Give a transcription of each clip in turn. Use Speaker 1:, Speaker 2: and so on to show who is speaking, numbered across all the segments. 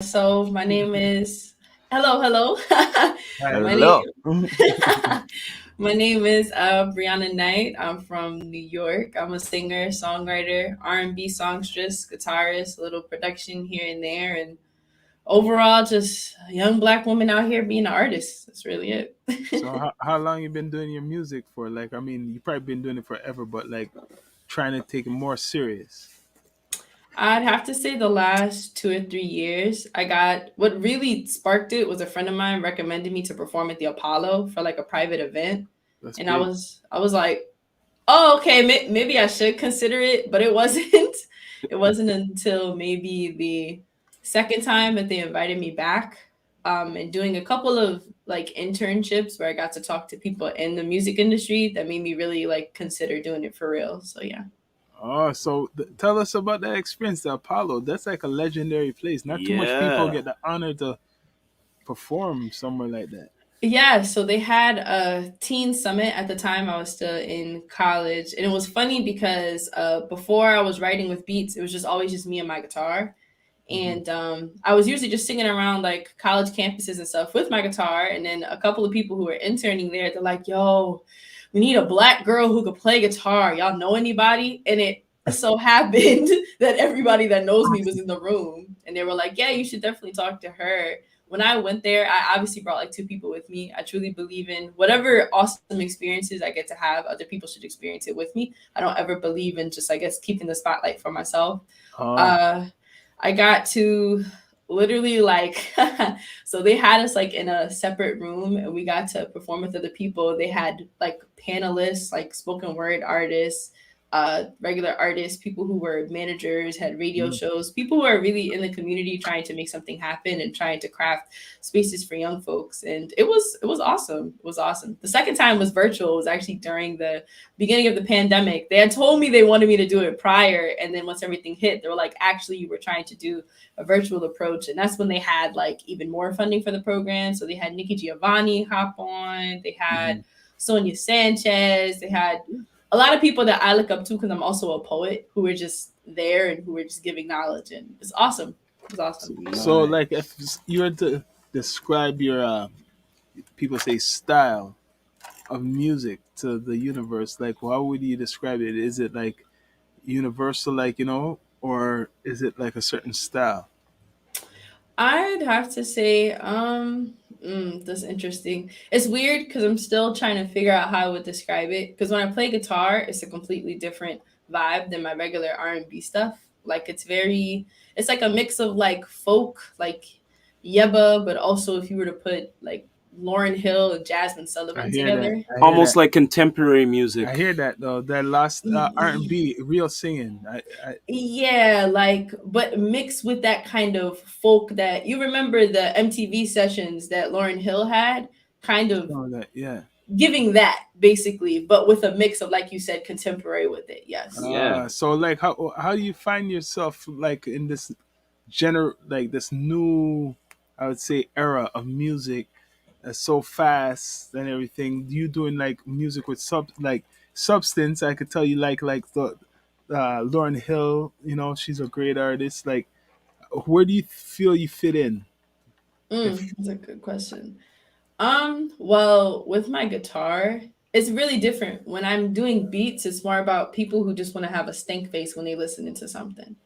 Speaker 1: So my name is hello.
Speaker 2: Hi.
Speaker 1: my name
Speaker 3: Hello.
Speaker 1: my name is Brianna Knight. I'm from New York. I'm a singer, songwriter, R&B songstress, guitarist, a little production here and there, and overall just a young black woman out here being an artist. That's really it.
Speaker 2: So how long you been doing your music for? Like, I mean, you probably been doing it forever, but like trying to take it more serious.
Speaker 1: I'd have to say the last 2 or 3 years. I got what really sparked it was a friend of mine recommended me to perform at the Apollo for like a private event,
Speaker 2: That's
Speaker 1: and I
Speaker 2: big.
Speaker 1: was I was like, oh, okay, maybe I should consider it, but it wasn't. It wasn't until maybe the second time that they invited me back, and doing a couple of like internships where I got to talk to people in the music industry that made me really like consider doing it for real. So yeah.
Speaker 2: Oh, so tell us about that experience, the Apollo. That's like a legendary place. Not too much people
Speaker 3: Yeah.
Speaker 2: get the honor to perform somewhere like that.
Speaker 1: Yeah, so they had a teen summit at the time. I was still in college, and it was funny because before I was writing with beats, it was just always just me and my guitar.
Speaker 2: Hmm.
Speaker 1: And I was usually just singing around like college campuses and stuff with my guitar. And then a couple of people who were interning there, they're like, "Yo, we need a black girl who could play guitar. Y'all know anybody?" And it so happened that everybody that knows me was in the room, and they were like, "Yeah, you should definitely talk to her." When I went there, I obviously brought like two people with me. I truly believe in whatever awesome experiences I get to have, other people should experience it with me. I don't ever believe in just, I guess, keeping the spotlight for myself.
Speaker 2: Oh,
Speaker 1: Uh, I got to literally like so they had us like in a separate room and we got to perform with other people. They had like panelists, like spoken word artists, regular artists, people who were managers, had radio
Speaker 2: mm.
Speaker 1: shows, people who are really in the community trying to make something happen and trying to craft spaces for young folks. And it was awesome. It was awesome. The second time was virtual. It was actually during the beginning of the pandemic. They had told me they wanted me to do it prior, and then once everything hit, they were like, actually, you were trying to do a virtual approach, and that's when they had like even more funding for the program. So they had Nikki Giovanni hop on. They had
Speaker 2: Mhm.
Speaker 1: Sonia Sanchez. They had a lot of people that I look up to because I'm also a poet who were just there and who were just giving knowledge, and it's awesome. It was awesome.
Speaker 2: So,
Speaker 3: Nice.
Speaker 2: like, if you were to describe your, people say, style of music to the universe, like, how would you describe it? Is it like universal, like, or is it like a certain style?
Speaker 1: I'd have to say, that's interesting. It's weird because I'm still trying to figure out how I would describe it. Because when I play guitar, it's a completely different vibe than my regular R&B stuff. Like it's like a mix of like folk, like Yeba, but also if you were to put like Lauren Hill and Jasmine
Speaker 2: I
Speaker 1: Sullivan
Speaker 2: hear that.
Speaker 1: together.
Speaker 2: I hear
Speaker 3: Almost
Speaker 2: that.
Speaker 3: like contemporary
Speaker 2: I
Speaker 3: music.
Speaker 2: hear that though. That last R&B, real singing. I
Speaker 1: Yeah, like, but mixed with that kind of folk that you remember the MTV sessions that Lauren Hill had, kind of
Speaker 2: know that. Yeah.
Speaker 1: giving that basically, but with a mix of, like you said, contemporary with it. Yes.
Speaker 3: Yeah.
Speaker 2: So like, how do you find yourself like in this like this new, I would say, era of music that's so fast and everything? You doing like music with substance? I could tell you like the Lauren Hill. She's a great artist. Like, where do you feel you fit in? If
Speaker 1: That's a good question. Well, with my guitar, it's really different. When I'm doing beats, it's more about people who just want to have a stank face when they listen into something.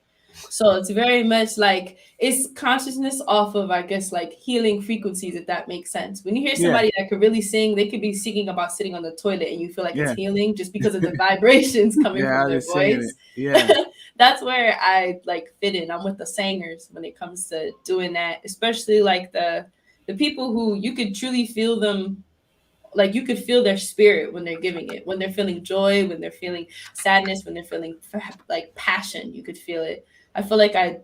Speaker 1: So it's very much like it's consciousness off of, I guess, like healing frequencies, if that makes sense. When you hear
Speaker 2: yeah,
Speaker 1: somebody that could really sing, they could be singing about sitting on the toilet and you feel like it's
Speaker 2: yeah,
Speaker 1: healing just because of the vibrations coming
Speaker 2: yeah,
Speaker 1: from
Speaker 2: I
Speaker 1: their
Speaker 2: was singing it.
Speaker 1: voice.
Speaker 2: Yeah.
Speaker 1: That's where I like fit in. I'm with the singers when it comes to doing that, especially like the people who you could truly feel them, like you could feel their spirit when they're giving it, when they're feeling joy, when they're feeling sadness, when they're feeling like passion, you could feel it. I feel like I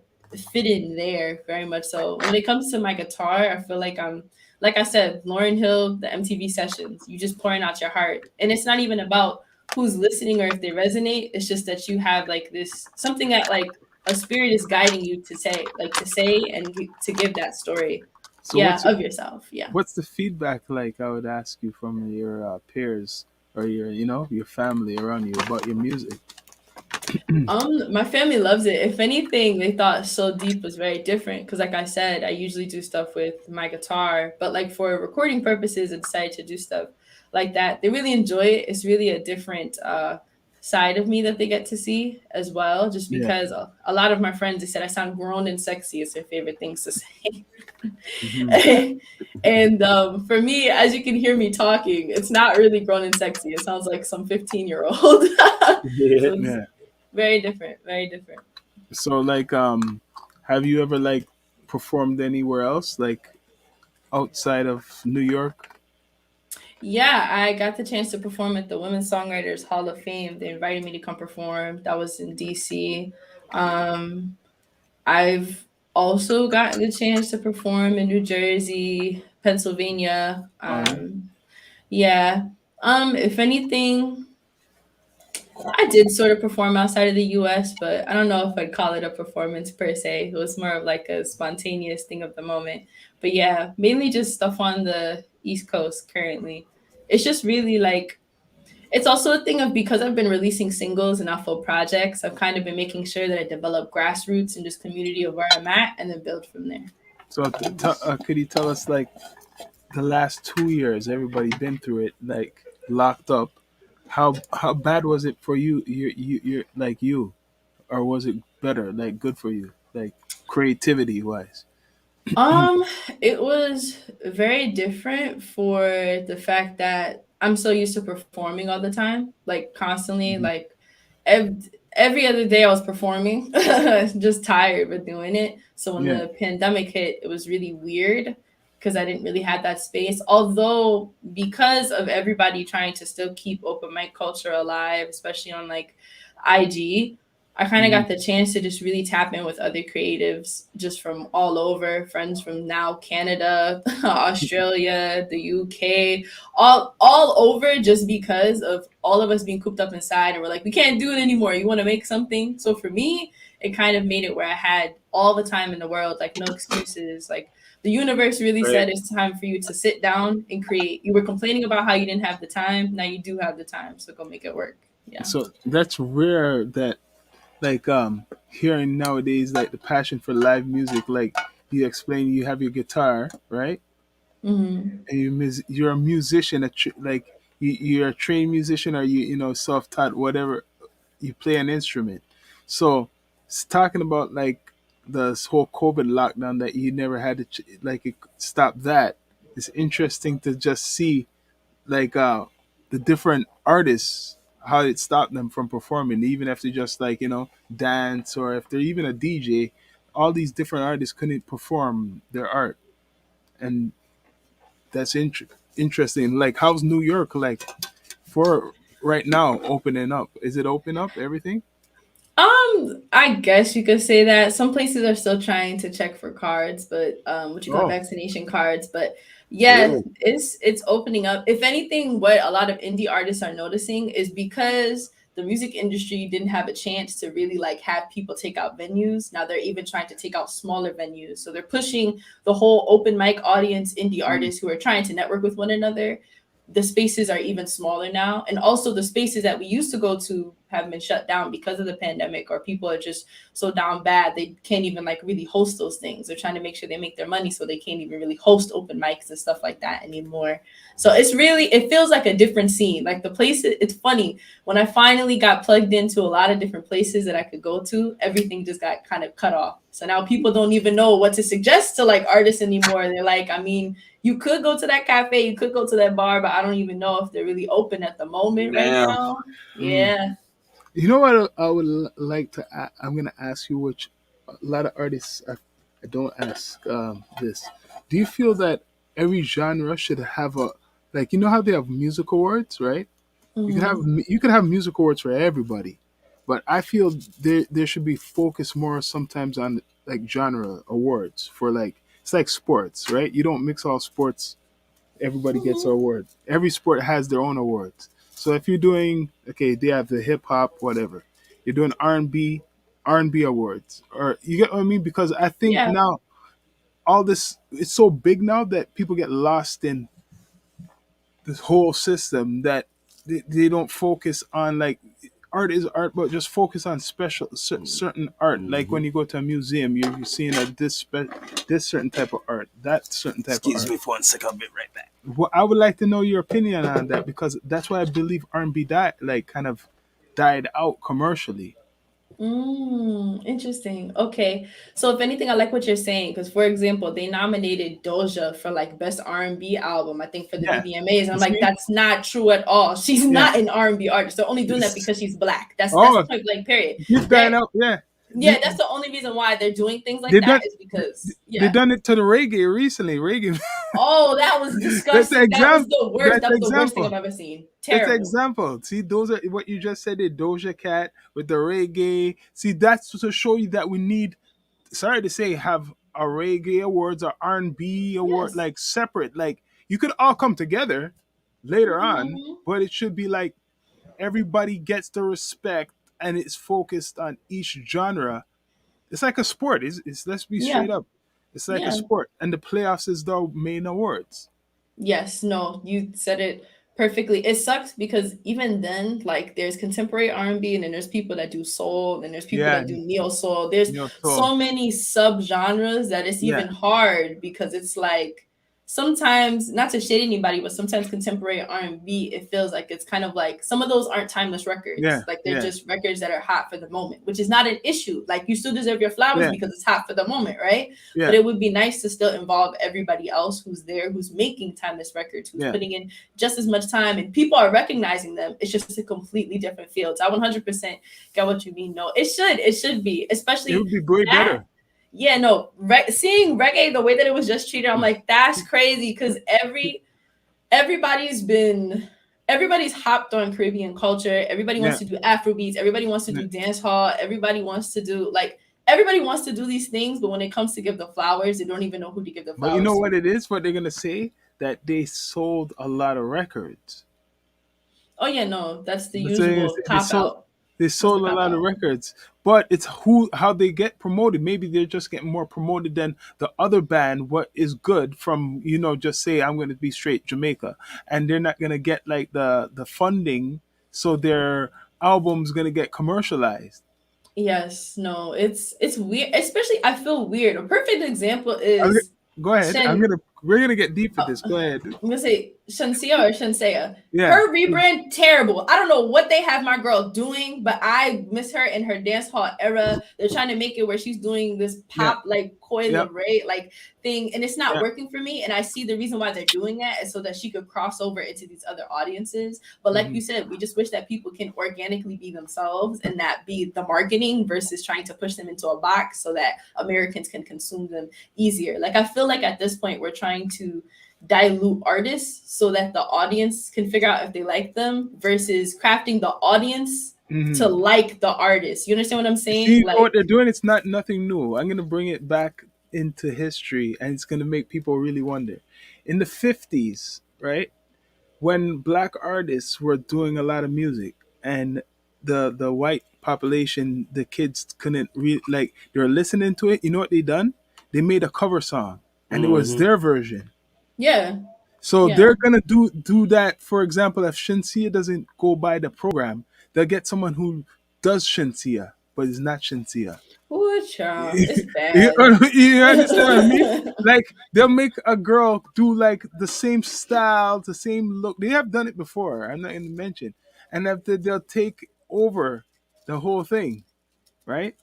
Speaker 1: fit in there very much. So when it comes to my guitar, I feel like I'm, like I said, Lauren Hill, the MTV sessions, you just pouring out your heart, and it's not even about who's listening or if they resonate. It's just that you have like this something that like a spirit is guiding you to say and to give that story,
Speaker 2: So
Speaker 1: yeah, of yourself. Yeah.
Speaker 2: what's the feedback like? I would ask you from your peers or your family around you about your music.
Speaker 1: My family loves it. If anything, they thought So Deep was very different because, like I said, I usually do stuff with my guitar, but like for recording purposes, I decided to do stuff like that. They really enjoy it. It's really a different side of me that they get to see as well. Just
Speaker 2: Yeah.
Speaker 1: because a lot of my friends, they said I sound grown and sexy is their favorite things to say.
Speaker 2: Hmm.
Speaker 1: And for me, as you can hear me talking, it's not really grown and sexy. It sounds like some 15-year-old.
Speaker 2: Yeah.
Speaker 1: So it's
Speaker 2: Yeah.
Speaker 1: very different, very different.
Speaker 2: So like, have you ever like performed anywhere else, like outside of New York?
Speaker 1: Yeah, I got the chance to perform at the Women's Songwriters Hall of Fame. They invited me to come perform. That was in DC. Um, I've also gotten the chance to perform in New Jersey, Pennsylvania.
Speaker 2: Oh yeah.
Speaker 1: Yeah. If anything, I did sort of perform outside of the US, but I don't know if I'd call it a performance per se. It was more of like a spontaneous thing of the moment. But yeah, mainly just stuff on the East Coast currently. It's just really like it's also a thing of because I've been releasing singles and not full projects, I've kind of been making sure that I develop grassroots and just community of where I'm at and then build from there.
Speaker 2: So could you tell us like the last 2 years, everybody been through it, like locked up. How bad was it for you? You're like you, or was it better? Like good for you, like creativity wise.
Speaker 1: Um, it was very different for the fact that I'm so used to performing all the time, like constantly,
Speaker 2: Mhm.
Speaker 1: like every other day I was performing, just tired but doing it. So when
Speaker 2: Yeah.
Speaker 1: the pandemic hit, it was really weird because I didn't really have that space. Although because of everybody trying to still keep open mic culture alive, especially on like IG, I kind of
Speaker 2: Hmm.
Speaker 1: got the chance to just really tap in with other creatives just from all over, friends from now Canada, Australia, the UK, all over just because of all of us being cooped up inside and we're like, we can't do it anymore. You want to make something? So for me, it kind of made it where I had all the time in the world, like no excuses. Like the universe really
Speaker 2: Right.
Speaker 1: said it's time for you to sit down and create. You were complaining about how you didn't have the time. Now you do have the time. So go make it work. Yeah.
Speaker 2: So that's rare that like hearing nowadays like the passion for live music. Like you explain, you have your guitar, right?
Speaker 1: Hmm.
Speaker 2: And you're a musician, like you're a trained musician, or you self taught, whatever. You play an instrument. So it's talking about like this whole COVID lockdown that you never had to like stop that. It's interesting to just see like the different artists, how it stopped them from performing, even if they just like dance, or if they're even a DJ. All these different artists couldn't perform their art, and that's interesting. Like how's New York like for right now opening up? Is it open up everything?
Speaker 1: I guess you could say that some places are still trying to check for cards, but what you call
Speaker 2: Oh,
Speaker 1: vaccination cards. But yeah,
Speaker 2: really?
Speaker 1: it's opening up. If anything, what a lot of indie artists are noticing is because the music industry didn't have a chance to really like have people take out venues. Now they're even trying to take out smaller venues. So they're pushing the whole open mic audience, indie
Speaker 2: Mm.
Speaker 1: artists who are trying to network with one another. The spaces are even smaller now, and also the spaces that we used to go to have been shut down because of the pandemic, or people are just so down bad they can't even like really host those things. They're trying to make sure they make their money, so they can't even really host open mics and stuff like that anymore. So it's really, it feels like a different scene. Like the place, it's funny, when I finally got plugged into a lot of different places that I could go to, everything just got kind of cut off. So now people don't even know what to suggest to like artists anymore. They're like, I mean, you could go to that cafe, you could go to that bar, but I don't even know if they're really open at the moment right
Speaker 3: Damn.
Speaker 1: now.
Speaker 2: Mm.
Speaker 1: Yeah.
Speaker 2: You know what I would like to I'm gonna ask you, which a lot of artists I don't ask this. Do you feel that every genre should have a, like, how they have music awards, right? You could have
Speaker 1: Hmm.
Speaker 2: you could have music awards for everybody, but I feel there should be focus more sometimes on like genre awards for, like, it's like sports, right? You don't mix all sports. Everybody gets an
Speaker 1: Hmm.
Speaker 2: award. Every sport has their own awards. So if you're doing, okay, they have the hip hop, whatever. You're doing R&B awards, or you get what I mean? Because I think
Speaker 1: Yeah.
Speaker 2: now all this, it's so big now that people get lost in this whole system that they don't focus on, like, art is art, but just focus on certain art. Like
Speaker 3: Mm-hmm.
Speaker 2: when you go to a museum, you're seeing a this certain type of art, that certain type of
Speaker 3: Excuse
Speaker 2: art.
Speaker 3: me for 1 second. I'll be right back.
Speaker 2: Well, I would like to know your opinion on that because that's why I believe R&B died, like kind of died out commercially.
Speaker 1: Interesting. Okay. So if anything, I like what you're saying because, for example, they nominated Doja for like best R&B album, I think, for the
Speaker 2: Yeah,
Speaker 1: VBMAs, and
Speaker 2: you
Speaker 1: I'm like,
Speaker 2: see,
Speaker 1: that's not true at all. She's
Speaker 2: yeah.
Speaker 1: not an R&B artist. They're only doing that
Speaker 2: It's-
Speaker 1: because she's black. That's
Speaker 2: oh,
Speaker 1: point blank. Period.
Speaker 2: keep dying
Speaker 1: They're
Speaker 2: out. Yeah,
Speaker 1: Yeah,
Speaker 2: they,
Speaker 1: that's the only reason why they're doing things like
Speaker 2: they
Speaker 1: that
Speaker 2: done
Speaker 1: is
Speaker 2: they,
Speaker 1: because
Speaker 2: they
Speaker 1: yeah.
Speaker 2: done it to the reggae recently. Reggae.
Speaker 1: Oh, that was
Speaker 2: That's the
Speaker 1: disgusting. That was
Speaker 2: example.
Speaker 1: the worst.
Speaker 2: That's
Speaker 1: That
Speaker 2: the
Speaker 1: was the worst thing
Speaker 2: example.
Speaker 1: I've ever seen.
Speaker 2: That's the
Speaker 1: Terrible.
Speaker 2: example. See, those are what you just said. The Doja Cat with the reggae. See, that's to show you that we need. Sorry to say, have a reggae awards or R&B award
Speaker 1: Yes.
Speaker 2: like separate. Like you could all come together later on,
Speaker 1: Mhm.
Speaker 2: but it should be like everybody gets the respect and it's focused on each genre. It's like a sport. It's let's be
Speaker 1: Yeah.
Speaker 2: straight up. It's like a
Speaker 1: Yeah.
Speaker 2: sport, and the playoffs is the main awards.
Speaker 1: Yes, no, you said it perfectly. It sucks because even then, like there's contemporary R&B and B, and then there's people that do soul and there's people
Speaker 2: Yeah,
Speaker 1: that do neo soul. There's
Speaker 2: so
Speaker 1: so many subgenres that it's
Speaker 2: yeah,
Speaker 1: even hard because it's like sometimes, not to shade anybody, but sometimes contemporary R&B, it feels like it's kind of like some of those aren't timeless
Speaker 2: yeah,
Speaker 1: records. Like they're
Speaker 2: yeah,
Speaker 1: just records that are hot for the moment, which is not an issue. Like you still deserve your flowers
Speaker 2: yeah,
Speaker 1: because it's hot for the moment, right? But
Speaker 2: yeah,
Speaker 1: it would be nice to still involve everybody else who's there, who's making timeless records, who's
Speaker 2: yeah.
Speaker 1: putting in just as much time, and people are recognizing them. It's just a completely different field. So I 100% get what you mean. No, it should be,
Speaker 2: It would
Speaker 1: especially
Speaker 2: be way
Speaker 1: that.
Speaker 2: better.
Speaker 1: Yeah, no, seeing reggae the way that it was just treated, I'm like, that's crazy because everybody's been everybody's hopped on Caribbean culture. Everybody wants
Speaker 2: Yeah,
Speaker 1: to do Afro beats. Everybody wants to
Speaker 2: yeah.
Speaker 1: do dance hall. Everybody wants to do these things, but when it comes to give the flowers, they don't even know who to give the
Speaker 2: But you know
Speaker 1: flowers
Speaker 2: what
Speaker 1: to.
Speaker 2: it is? What they're gonna say that they sold a lot of records.
Speaker 1: Oh yeah, no, that's the
Speaker 2: That's what they're gonna
Speaker 1: usual
Speaker 2: say.
Speaker 1: cop out.
Speaker 2: They
Speaker 1: That's the
Speaker 2: sold a
Speaker 1: cop
Speaker 2: lot of
Speaker 1: out.
Speaker 2: records, but it's who how they get promoted. Maybe they're just getting more promoted than the other band. What is good from just say I'm going to be straight Jamaica, and they're not going to get like the funding, so their album's going to get commercialized.
Speaker 1: Yes, no, it's weird. Especially, I feel weird. A perfect example
Speaker 2: I'm
Speaker 1: is
Speaker 2: Go ahead.
Speaker 1: Shen.
Speaker 2: We're gonna get deep with
Speaker 1: uh,
Speaker 2: this. Go ahead.
Speaker 1: I'm gonna say Shansia or Shansea.
Speaker 2: Yeah.
Speaker 1: Her rebrand terrible. I don't know what they have my girl doing, but I miss her in her dance hall era. They're trying to make it where she's doing this
Speaker 2: Yeah.
Speaker 1: pop like Coil
Speaker 2: Yep.
Speaker 1: Ray like thing, and it's not
Speaker 2: Yeah.
Speaker 1: working for me. And I see the reason why they're doing that is so that she could cross over into these other audiences. But like
Speaker 2: Hmm.
Speaker 1: you said, we just wish that people can organically be themselves and that be the marketing versus trying to push them into a box so that Americans can consume them easier. Like I feel like at this point we're trying to dilute artists so that the audience can figure out if they like them versus crafting the audience to
Speaker 2: Hmm.
Speaker 1: like the artist. You understand what I'm
Speaker 2: See
Speaker 1: saying?
Speaker 2: what
Speaker 1: Like,
Speaker 2: they're doing? It's not nothing new. I'm gonna bring it back into history, and it's gonna make people really wonder. In the '50s, right, when black artists were doing a lot of music, and the white population, the kids couldn't read, like they were listening to it. You know what they done? They made a cover song, and it was
Speaker 3: Mm-hmm.
Speaker 2: their version.
Speaker 1: yeah,
Speaker 2: So
Speaker 1: yeah.
Speaker 2: they're gonna do that. For example, if Shinsia doesn't go by the program, they'll get someone who does Shinsia, but is not Shinsia.
Speaker 1: Ooh, child, it's
Speaker 2: you
Speaker 1: bad.
Speaker 2: you understand what I mean? Like they'll make a girl do like the same style, the same look. They have done it before. I'm not going to mention, and after they'll take over the whole thing, right?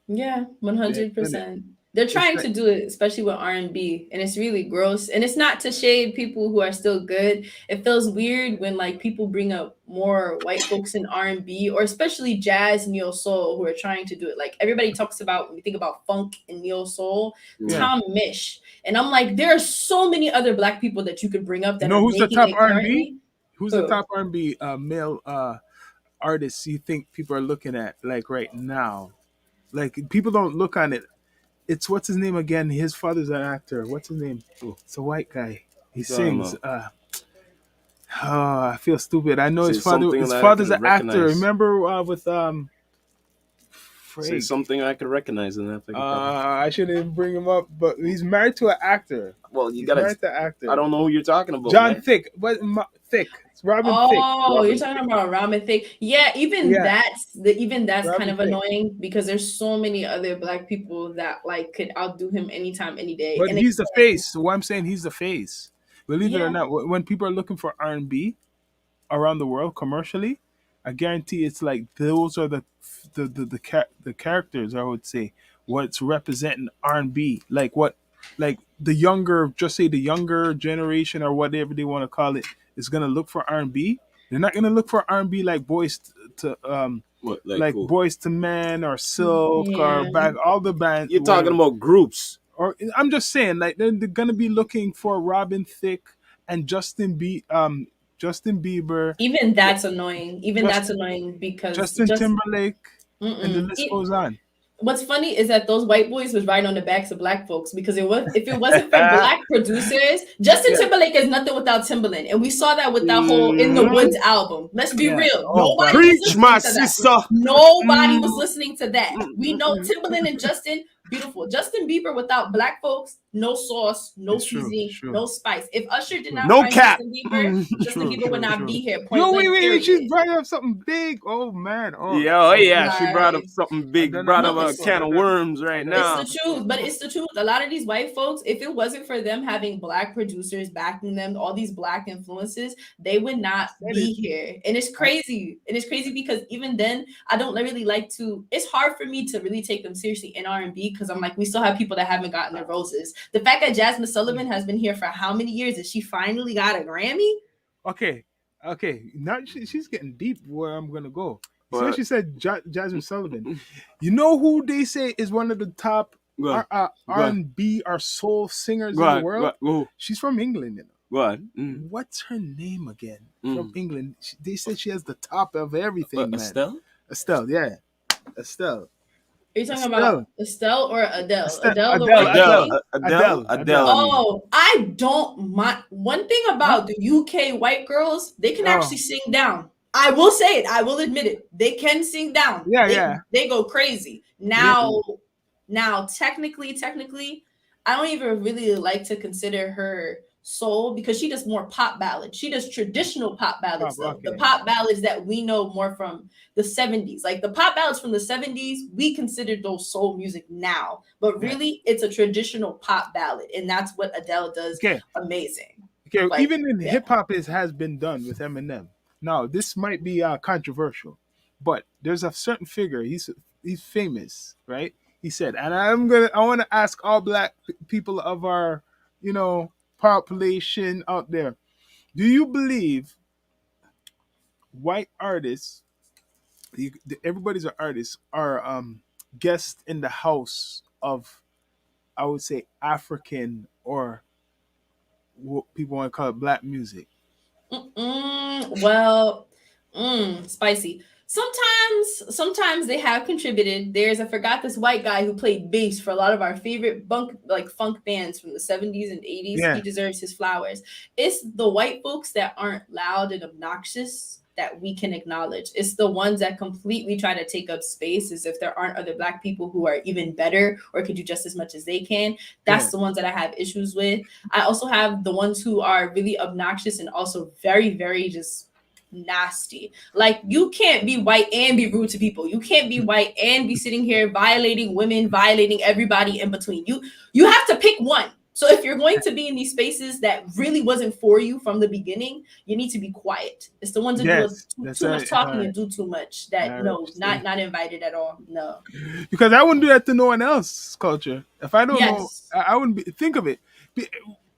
Speaker 1: Yeah,
Speaker 2: They've done it.
Speaker 1: 100%. They're
Speaker 2: It's
Speaker 1: trying
Speaker 2: like
Speaker 1: to do it, especially with R&B, and it's really gross. And it's not to shade people who are still good. It feels weird when like people bring up more white folks in R&B, or especially jazz, neo soul, who are trying to do it. Like everybody talks about when we think about funk and neo soul,
Speaker 2: yeah.
Speaker 1: Tom Mish, and I'm like, there are so many other black people that you could bring up
Speaker 2: You
Speaker 1: that
Speaker 2: know
Speaker 1: are
Speaker 2: who's the
Speaker 1: making
Speaker 2: top
Speaker 1: it
Speaker 2: R&B?
Speaker 1: currently.
Speaker 2: Who's the
Speaker 1: Who?
Speaker 2: top R&B male artists you think people are looking at like right now? Like people don't look on it. It's what's his name again? His father's an actor. What's his name?
Speaker 3: Oh,
Speaker 2: It's a white guy. He
Speaker 3: talking
Speaker 2: sings.
Speaker 3: about
Speaker 2: Oh, I feel stupid. I know his
Speaker 3: say
Speaker 2: father.
Speaker 3: something
Speaker 2: His
Speaker 3: that I
Speaker 2: father's
Speaker 3: can
Speaker 2: an actor.
Speaker 3: recognize.
Speaker 2: Remember with
Speaker 3: Say
Speaker 2: Craig.
Speaker 3: something I could recognize, and I think about.
Speaker 2: I shouldn't even bring him up, but he's married to an actor.
Speaker 3: Well, you
Speaker 2: He's
Speaker 3: gotta.
Speaker 2: married to an
Speaker 3: I
Speaker 2: actor.
Speaker 3: don't know who you're talking about,
Speaker 2: John
Speaker 3: man.
Speaker 2: Thick. Thick? It's Robin Thick.
Speaker 1: Oh, you're
Speaker 3: Robin
Speaker 1: talking
Speaker 3: Thicke.
Speaker 1: about ramen thing. Yeah,
Speaker 2: Yeah,
Speaker 1: even that's kind
Speaker 2: Robin
Speaker 1: of
Speaker 2: Thick.
Speaker 1: annoying because there's so many other black people that like could outdo him anytime, any day.
Speaker 2: But
Speaker 1: And
Speaker 2: he's the
Speaker 1: again,
Speaker 2: face. So what I'm saying, he's the face. Believe it or
Speaker 1: yeah,
Speaker 2: not, when people are looking for R&B around the world commercially, I guarantee it's like those are the characters, I would say, what's representing R&B, like what, like the younger, just say the younger generation or whatever they want to call it, is gonna look for R&B. They're not gonna look for R&B like
Speaker 3: What, like
Speaker 2: like
Speaker 3: who?
Speaker 2: Boys to Men or Silk or
Speaker 1: yeah.
Speaker 2: back all the band
Speaker 3: You're talking
Speaker 2: whatever.
Speaker 3: about groups.
Speaker 2: Or I'm just saying, like they're gonna be looking for Robin Thicke and Justin Bieber,
Speaker 1: Even that's annoying. Even that's
Speaker 2: Justin
Speaker 1: annoying because
Speaker 2: Justin
Speaker 1: just
Speaker 2: Timberlake, and the
Speaker 1: mm-mm.
Speaker 2: list goes on.
Speaker 1: What's funny is that those white boys was riding on the backs of black folks because it was if it wasn't for black producers, Justin
Speaker 2: Yeah.
Speaker 1: Timberlake is nothing without Timberland, and we saw that with that whole In the
Speaker 3: Mhm.
Speaker 1: Woods album. Let's be
Speaker 2: Yeah.
Speaker 1: real,
Speaker 2: Oh
Speaker 1: nobody
Speaker 2: God.
Speaker 1: was
Speaker 3: Preach, my
Speaker 1: listening to that.
Speaker 3: sister.
Speaker 1: Nobody was
Speaker 3: Mm,
Speaker 1: listening to that.
Speaker 3: mm,
Speaker 1: We
Speaker 3: mm,
Speaker 1: know
Speaker 3: mm,
Speaker 1: Timberland and Justin, beautiful. Justin Bieber without black folks, no sauce, no
Speaker 2: It's true. It's
Speaker 1: seasoning,
Speaker 2: true.
Speaker 1: no spice. If Usher
Speaker 2: It's
Speaker 1: did
Speaker 2: true.
Speaker 1: not
Speaker 3: No
Speaker 1: find
Speaker 3: cap.
Speaker 1: Justin Bieber,
Speaker 3: Mm.
Speaker 1: Justin
Speaker 2: True.
Speaker 1: Bieber would
Speaker 2: True.
Speaker 1: not
Speaker 2: True.
Speaker 1: be here. Point
Speaker 2: Yo,
Speaker 1: blank,
Speaker 2: wait. She's
Speaker 1: period.
Speaker 2: bringing up something big. Oh man. Oh,
Speaker 3: Yeah, oh
Speaker 2: oh
Speaker 3: yeah.
Speaker 2: man.
Speaker 3: She brought up
Speaker 1: Like,
Speaker 3: something
Speaker 2: I
Speaker 3: big.
Speaker 2: done that
Speaker 3: Brought up
Speaker 1: no,
Speaker 2: one
Speaker 3: a
Speaker 1: it's
Speaker 2: before.
Speaker 3: can
Speaker 2: I
Speaker 3: of
Speaker 2: done.
Speaker 3: worms
Speaker 2: I
Speaker 3: right
Speaker 2: done
Speaker 1: It's
Speaker 2: that
Speaker 1: the
Speaker 3: now.
Speaker 2: before.
Speaker 1: truth, but it's the truth. A lot of these white folks, if it wasn't for them having black producers backing them, all these black influences, they would
Speaker 2: I
Speaker 1: not
Speaker 2: said it.
Speaker 1: be here. And it's
Speaker 2: I,
Speaker 1: crazy. And it's crazy because even then, I don't really like to. It's hard for me to really take them seriously in R&B because I'm like, we still have people that haven't gotten their roses. The fact that Jasmine Sullivan has been here for how many years and she finally got a Grammy?
Speaker 2: okay. Okay. Now she's getting deep where I'm gonna go. You see what
Speaker 3: But
Speaker 2: she said, Jasmine Sullivan. You know who they say is one of the top
Speaker 3: go on, go on,
Speaker 2: R&B or soul singers
Speaker 3: go
Speaker 2: in the
Speaker 3: on,
Speaker 2: world?
Speaker 3: go,
Speaker 2: She's from England, you know.
Speaker 3: go on.
Speaker 2: What's her name again? From
Speaker 3: Mm.
Speaker 2: England. They said she has the top of everything, man.
Speaker 3: Estelle?
Speaker 2: Estelle, yeah. Estelle.
Speaker 1: Are you talking about
Speaker 2: Estelle.
Speaker 1: Estelle or Adele?
Speaker 2: Estelle.
Speaker 1: Adele, the
Speaker 2: Adele.
Speaker 1: white
Speaker 3: Adele,
Speaker 2: Adele.
Speaker 1: lady?
Speaker 3: Adele,
Speaker 2: Adele.
Speaker 3: Adele. I
Speaker 2: Adele.
Speaker 3: mean,
Speaker 1: Oh, I don't mind. One thing
Speaker 2: Huh?
Speaker 1: about the UK white girls, they can actually
Speaker 2: Oh,
Speaker 1: sing down. I will say it. I will admit it. They can sing down.
Speaker 2: yeah,
Speaker 1: They
Speaker 2: yeah.
Speaker 1: they go crazy.
Speaker 2: Yeah.
Speaker 1: Now, technically, I don't even really like to consider her soul because she does more pop ballads. She does traditional pop
Speaker 2: Pop,
Speaker 1: ballads though. The
Speaker 2: okay.
Speaker 1: pop ballads that we know more from the 70s. Like the pop ballads from the 70s, we consider those soul music now. But
Speaker 2: Yeah.
Speaker 1: really, it's a traditional pop ballad. And that's what Adele does
Speaker 2: Okay.
Speaker 1: amazing.
Speaker 2: Okay.
Speaker 1: Like,
Speaker 2: Even in
Speaker 1: yeah.
Speaker 2: hip hop, it has been done with Eminem. Now, this might be controversial, but there's a certain figure. He's famous, right? He said, and I want to ask all black people of our, you know, population out there. Do you believe white artists, everybody's an artist, are guests in the house of, I would say, African or what people want to call it black music?
Speaker 1: Well, spicy. Sometimes they have contributed. There's I forgot this white guy who played bass for a lot of our favorite funk bands from the 70s and 80s. He
Speaker 2: Yeah,
Speaker 1: deserves his flowers. It's the white folks that aren't loud and obnoxious that we can acknowledge. It's the ones that completely try to take up space as if there aren't other black people who are even better or could do just as much as they can.
Speaker 2: yeah.
Speaker 1: That's the ones that I have issues with. I also have the ones who are really obnoxious and also very, very just nasty. Like you can't be white and be rude to people. You can't be white and be sitting here violating women, violating everybody in between. You have to pick one. So if you're going to be in these spaces that really wasn't for you from the beginning, you need to be quiet. It's the ones that do
Speaker 2: Yes, that's
Speaker 1: too much
Speaker 2: right.
Speaker 1: talking
Speaker 2: All
Speaker 1: and
Speaker 2: right.
Speaker 1: do too much.
Speaker 2: I
Speaker 1: That no,
Speaker 2: understand.
Speaker 1: not invited at all. No.
Speaker 2: Because I wouldn't do that to no one else. Culture. If I don't know,
Speaker 1: Yes.
Speaker 2: I wouldn't be. Think of it.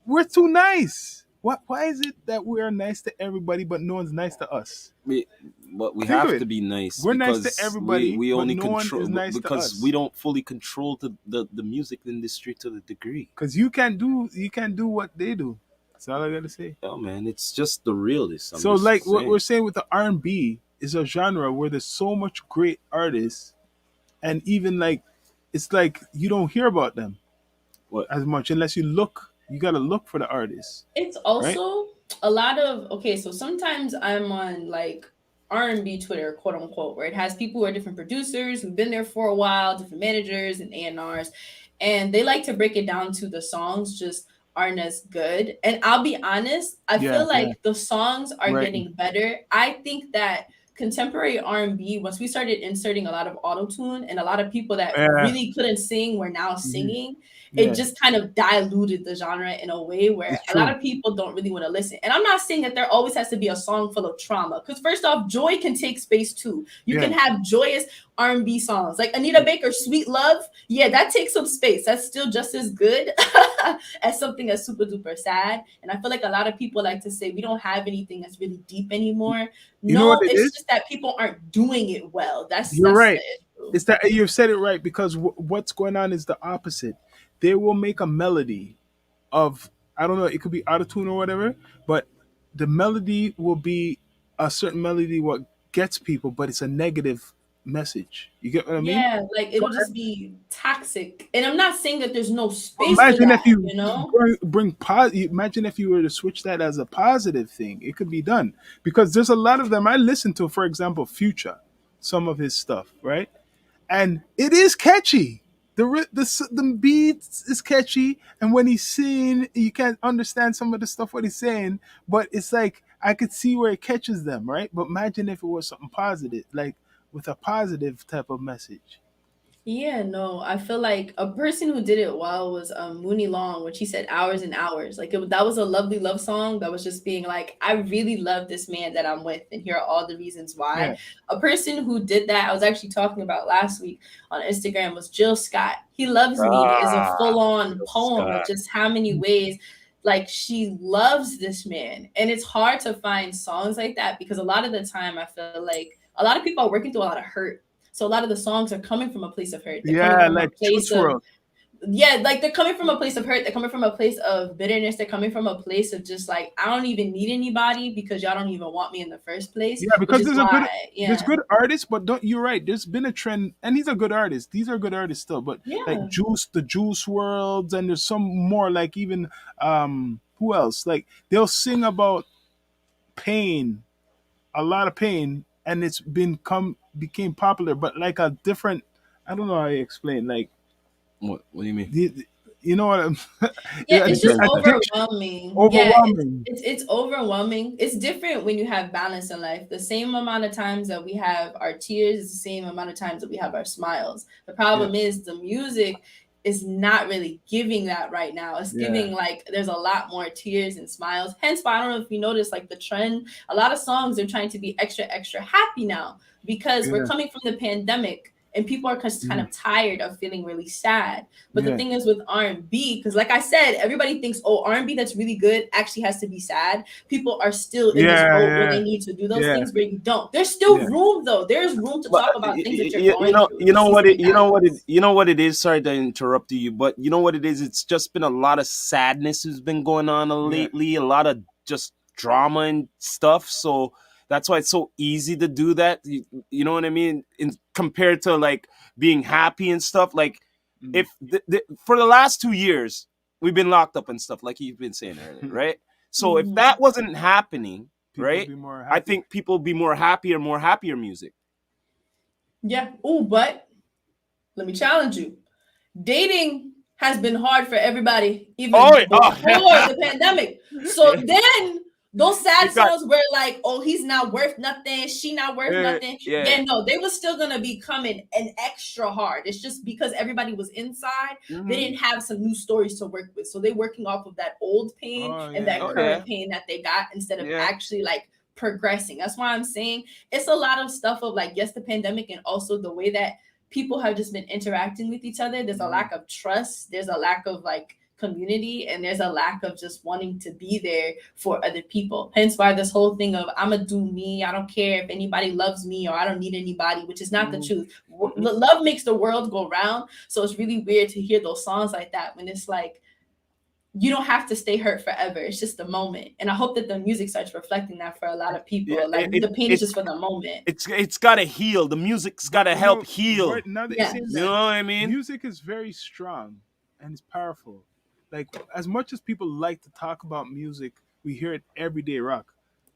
Speaker 2: We're too nice. What? Why is it that we are nice to everybody, but no one's nice to us?
Speaker 3: we, but we
Speaker 2: Think of
Speaker 3: have
Speaker 2: it.
Speaker 3: to be nice
Speaker 2: We're nice to
Speaker 3: because we
Speaker 2: everybody,
Speaker 3: we
Speaker 2: but
Speaker 3: only
Speaker 2: no one
Speaker 3: control
Speaker 2: is nice to
Speaker 3: because we
Speaker 2: us.
Speaker 3: don't fully control the music industry to the degree.
Speaker 2: Because you can't do what they do. That's all I gotta say.
Speaker 3: Oh man, it's just the realist. I'm
Speaker 2: So
Speaker 3: just
Speaker 2: like what we're
Speaker 3: saying.
Speaker 2: saying with the R&B is a genre where there's so much great artists, and even like it's like you don't hear about them
Speaker 3: What?
Speaker 2: as much unless you look. You gotta look for the artists,
Speaker 1: It's
Speaker 2: right?
Speaker 1: also a lot of okay, so sometimes I'm on like R&B Twitter, quote unquote, where it has people who are different producers who've been there for a while, different managers and A&Rs, and they like to break it down to the songs just aren't as good. And I'll be honest, I
Speaker 2: Yeah,
Speaker 1: feel
Speaker 2: yeah,
Speaker 1: like the songs are
Speaker 2: right.
Speaker 1: getting better. I think that contemporary R&B, once we started inserting a lot of auto tune and a lot of people that
Speaker 2: Yeah,
Speaker 1: really couldn't sing were now
Speaker 2: mhm,
Speaker 1: singing, it
Speaker 2: yeah,
Speaker 1: just kind of diluted the genre in a way where
Speaker 2: it's
Speaker 1: a lot
Speaker 2: true.
Speaker 1: of people don't really want to listen. And I'm not saying that there always has to be a song full of trauma, because first off, joy can take space too. You
Speaker 2: Yeah,
Speaker 1: can have joyous R&B songs like Anita
Speaker 2: yeah,
Speaker 1: Baker, Sweet Love. Yeah, that takes some space. That's still just as good as something that's super duper sad. And I feel like a lot of people like to say we don't have anything that's really deep anymore.
Speaker 2: you know what
Speaker 1: No,
Speaker 2: it
Speaker 1: it's
Speaker 2: is?
Speaker 1: just that people aren't doing it well.
Speaker 2: You're
Speaker 1: That's the
Speaker 2: right.
Speaker 1: issue.
Speaker 2: It's that you've said it right because what's going on is the opposite. They will make a melody of, I don't know, it could be out of tune or whatever, but the melody will be a certain melody what gets people, but it's a negative message. You get what I mean?
Speaker 1: Yeah, like
Speaker 2: So
Speaker 1: it'll just be toxic. And I'm not saying that there's no space for
Speaker 2: imagine
Speaker 1: that,
Speaker 2: if you
Speaker 1: you know?
Speaker 2: bring imagine if you were to switch that as a positive thing, it could be done because there's a lot of them I listen to. For example, Future, some of his stuff, right? And it is catchy. The beats is catchy, and when he's singing, you can't understand some of the stuff what he's saying, but it's like I could see where it catches them, right? But imagine if it was something positive, like with a positive type of message.
Speaker 1: Yeah, no, I feel like a person who did it well was Mooney Long, when she said hours and hours. Like that was a lovely love song that was just being like, I really love this man that I'm with, and here are all the reasons why.
Speaker 2: Yeah,
Speaker 1: A person who did that, I was actually talking about last week on Instagram, was Jill Scott. He Loves Me is a
Speaker 3: Ah,
Speaker 1: full-on poem of
Speaker 3: Scott.
Speaker 1: just how many ways like she loves this man. And it's hard to find songs like that because a lot of the time I feel like a lot of people are working through a lot of hurt, so a lot of the songs are coming from a place of hurt. They're coming
Speaker 2: yeah,
Speaker 1: from a
Speaker 2: like
Speaker 1: place
Speaker 2: Juice
Speaker 1: of,
Speaker 2: World.
Speaker 1: yeah, like they're coming from a place of hurt. They're coming from a place of bitterness. They're coming from a place of just like, I don't even need anybody because y'all don't even want me in the first place,
Speaker 2: Yeah,
Speaker 1: which
Speaker 2: because
Speaker 1: is why,
Speaker 2: there's
Speaker 1: yeah.
Speaker 2: good artists, but don't you're right. There's been a trend, and he's a good artist. These are good artists still, but like
Speaker 1: Yeah.
Speaker 2: the Juice Worlds, and there's some more like even who else? Like they'll sing about pain, a lot of pain, and it's been come became popular, but like a different. I don't know how you explain. Like
Speaker 3: What do you mean?
Speaker 2: you know what I'm?
Speaker 1: Yeah,
Speaker 3: It
Speaker 1: it's just
Speaker 3: depends.
Speaker 2: Addiction,
Speaker 1: overwhelming. Yeah,
Speaker 2: overwhelming.
Speaker 1: it's overwhelming. It's different when you have balance in life. The same amount of times that we have our tears is the same amount of times that we have our smiles. The
Speaker 2: Yeah,
Speaker 1: problem is the music is not really giving that right now. It's
Speaker 2: yeah,
Speaker 1: giving like there's a lot more tears and smiles. Hence why I don't know if you notice like the trend. A lot of songs are trying to be extra extra happy now because we're
Speaker 2: yeah,
Speaker 1: coming from the pandemic and people are just kind
Speaker 2: yeah,
Speaker 1: of tired of feeling really sad. But the
Speaker 2: yeah,
Speaker 1: thing is with R&B, because like I said, everybody thinks, oh, R&B that's really good actually has to be sad. People are still in this boat where
Speaker 2: yeah,
Speaker 1: they need to do those
Speaker 2: yeah,
Speaker 1: things, but you don't. There's still
Speaker 2: yeah,
Speaker 1: room though. There's room to
Speaker 3: But
Speaker 1: talk about things that you're
Speaker 3: you
Speaker 1: going
Speaker 3: know,
Speaker 1: through. It just needs to be balanced.
Speaker 3: you know what it is. Sorry to interrupt you, but you know what it is. It's just been a lot of sadness has been going on
Speaker 2: yeah,
Speaker 3: lately. A lot of just drama and stuff. So that's why it's so easy to do that. You know what I mean? In compared to like being happy and stuff. Like
Speaker 2: mm.
Speaker 3: if for the last 2 years we've been locked up and stuff, like you've been saying earlier, right? So if
Speaker 1: Mhm.
Speaker 3: that wasn't happening,
Speaker 2: People
Speaker 3: right?
Speaker 2: be more
Speaker 3: I
Speaker 2: happy.
Speaker 3: think people would be more happier music.
Speaker 1: Yeah. Oh, but let me challenge you. Dating has been hard for everybody
Speaker 3: Oh,
Speaker 1: even
Speaker 3: oh
Speaker 1: before the pandemic. So
Speaker 3: yeah.
Speaker 1: then those sad
Speaker 3: You got
Speaker 1: songs were like, oh, he's not worth nothing, she not worth nothing.
Speaker 3: yeah.
Speaker 1: Yeah, no, they were still gonna be coming an extra hard. It's just because everybody was inside, they
Speaker 3: Hmm.
Speaker 1: didn't have some new stories to work with. So they're working off of that old pain
Speaker 2: Oh
Speaker 1: and
Speaker 2: yeah,
Speaker 1: that
Speaker 3: Oh
Speaker 2: yeah.
Speaker 3: yeah,
Speaker 1: current pain that they got instead of
Speaker 3: yeah.
Speaker 1: actually like progressing. That's why I'm saying it's a lot of stuff of like, yes, the pandemic and also the way that people have just been interacting with each other. There's a
Speaker 2: Mhm.
Speaker 1: lack of trust. There's a lack of like community, and there's a lack of just wanting to be there for other people. Hence why this whole thing of I'm gonna do me. I don't care if anybody loves me or I don't need anybody, which is not the
Speaker 2: Mhm.
Speaker 1: truth.
Speaker 3: Hmm.
Speaker 1: Love makes the world go round. So it's really weird to hear those songs like that when it's like you don't have to stay hurt forever. It's just a moment. And I hope that the music starts reflecting that for a lot of
Speaker 3: Yeah,
Speaker 1: people. Like the pain is just for the moment.
Speaker 3: it's got to heal. The music's got
Speaker 2: But
Speaker 3: to
Speaker 2: you
Speaker 3: help
Speaker 2: know,
Speaker 3: heal.
Speaker 2: right now that you're saying
Speaker 3: You know
Speaker 2: that,
Speaker 1: Yes.
Speaker 3: what I mean?
Speaker 2: music is very strong and it's powerful. Like as much as people like to talk about music, we hear it every day. Rock.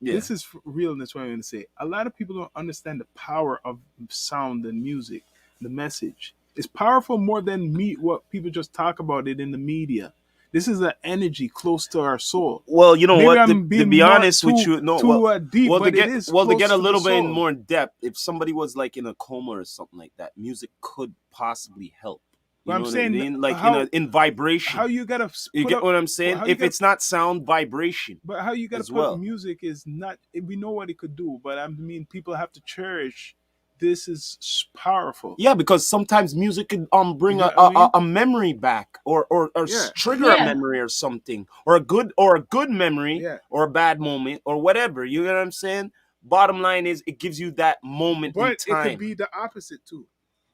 Speaker 3: Yeah.
Speaker 2: This is realness. What I'm going to say. A lot of people don't understand the power of sound and music. The message is powerful more than what people just talk about it in the media. This is an energy close to our soul.
Speaker 3: Well, you know
Speaker 2: Maybe
Speaker 3: what?
Speaker 2: I'm
Speaker 3: To
Speaker 2: being
Speaker 3: be
Speaker 2: more
Speaker 3: honest with you, no.
Speaker 2: too deep, but it is
Speaker 3: To get
Speaker 2: close
Speaker 3: a
Speaker 2: to the
Speaker 3: little bit in
Speaker 2: soul.
Speaker 3: more in depth, if somebody was like in a coma or something like that, music could possibly help.
Speaker 2: But
Speaker 3: You know
Speaker 2: I'm
Speaker 3: what I
Speaker 2: saying
Speaker 3: mean? Like
Speaker 2: how
Speaker 3: in vibration.
Speaker 2: you gotta
Speaker 3: You
Speaker 2: put
Speaker 3: get
Speaker 2: up
Speaker 3: what I'm saying?
Speaker 2: how you
Speaker 3: If
Speaker 2: got
Speaker 3: it's not sound, vibration
Speaker 2: but how you gotta
Speaker 3: as
Speaker 2: put up
Speaker 3: well.
Speaker 2: music is not. We know what it could do, but I mean, people have to cherish. This is powerful.
Speaker 3: Yeah, because sometimes music could
Speaker 2: You
Speaker 3: bring
Speaker 2: get what I mean?
Speaker 3: a memory back, or
Speaker 2: Yeah,
Speaker 3: trigger a
Speaker 1: Yeah.
Speaker 3: memory or something, or a good memory
Speaker 2: yeah.
Speaker 3: or a bad moment or whatever. You know what I'm saying? Bottom line is it gives you that moment in
Speaker 2: But it could
Speaker 3: time.
Speaker 2: be the opposite too.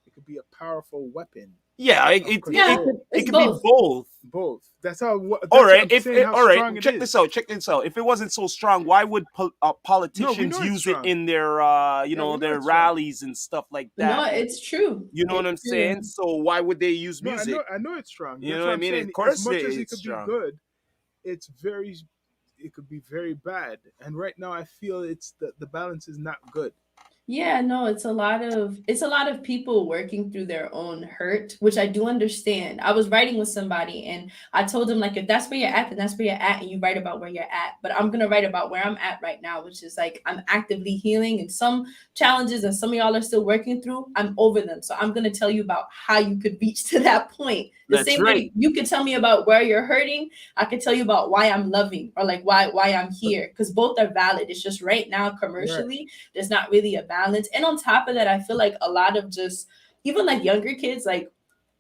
Speaker 2: It could be a powerful weapon
Speaker 3: Yeah,
Speaker 2: of
Speaker 1: Yeah.
Speaker 2: control.
Speaker 3: it
Speaker 1: It's
Speaker 3: could be
Speaker 1: both.
Speaker 3: both.
Speaker 2: Both. That's how.
Speaker 3: All
Speaker 2: That's what
Speaker 3: right,
Speaker 2: I'm saying. How
Speaker 3: all right,
Speaker 2: strong it
Speaker 3: check this
Speaker 2: is.
Speaker 3: out. Check this out. If it wasn't so strong, why would
Speaker 2: No, we
Speaker 3: politicians
Speaker 2: know it's
Speaker 3: use it
Speaker 2: strong.
Speaker 3: in their
Speaker 2: Yeah, we know
Speaker 3: their
Speaker 2: it's strong.
Speaker 3: rallies and stuff like
Speaker 1: No,
Speaker 3: that?
Speaker 1: it's true.
Speaker 3: You know what
Speaker 1: It's
Speaker 3: I'm saying?
Speaker 1: true.
Speaker 3: So why would they use
Speaker 2: No,
Speaker 3: music?
Speaker 2: I know it's strong.
Speaker 3: You
Speaker 2: That's
Speaker 3: know
Speaker 2: what
Speaker 3: what I
Speaker 2: I'm
Speaker 3: mean? Of
Speaker 2: saying. As
Speaker 3: course,
Speaker 2: much as it
Speaker 3: it's
Speaker 2: could be
Speaker 3: strong.
Speaker 2: good, it's very. It could be very bad. And right now, I feel it's the balance is not good.
Speaker 1: Yeah, no, it's a lot of people working through their own hurt, which I do understand. I was writing with somebody and I told them like if that's where you're at, then that's where you're at and you write about where you're at. But I'm gonna write about where I'm at right now, which is like I'm actively healing and some challenges that some of y'all are still working through, I'm over them. So I'm gonna tell you about how you could reach to that point. The
Speaker 3: That's
Speaker 1: same
Speaker 3: right.
Speaker 1: way you could tell me about where you're hurting, I could tell you about why I'm loving or like why I'm here. Because both are valid. It's just right now
Speaker 2: Right.
Speaker 1: commercially there's not really a balance. And on top of that, I feel like a lot of just even like younger kids, like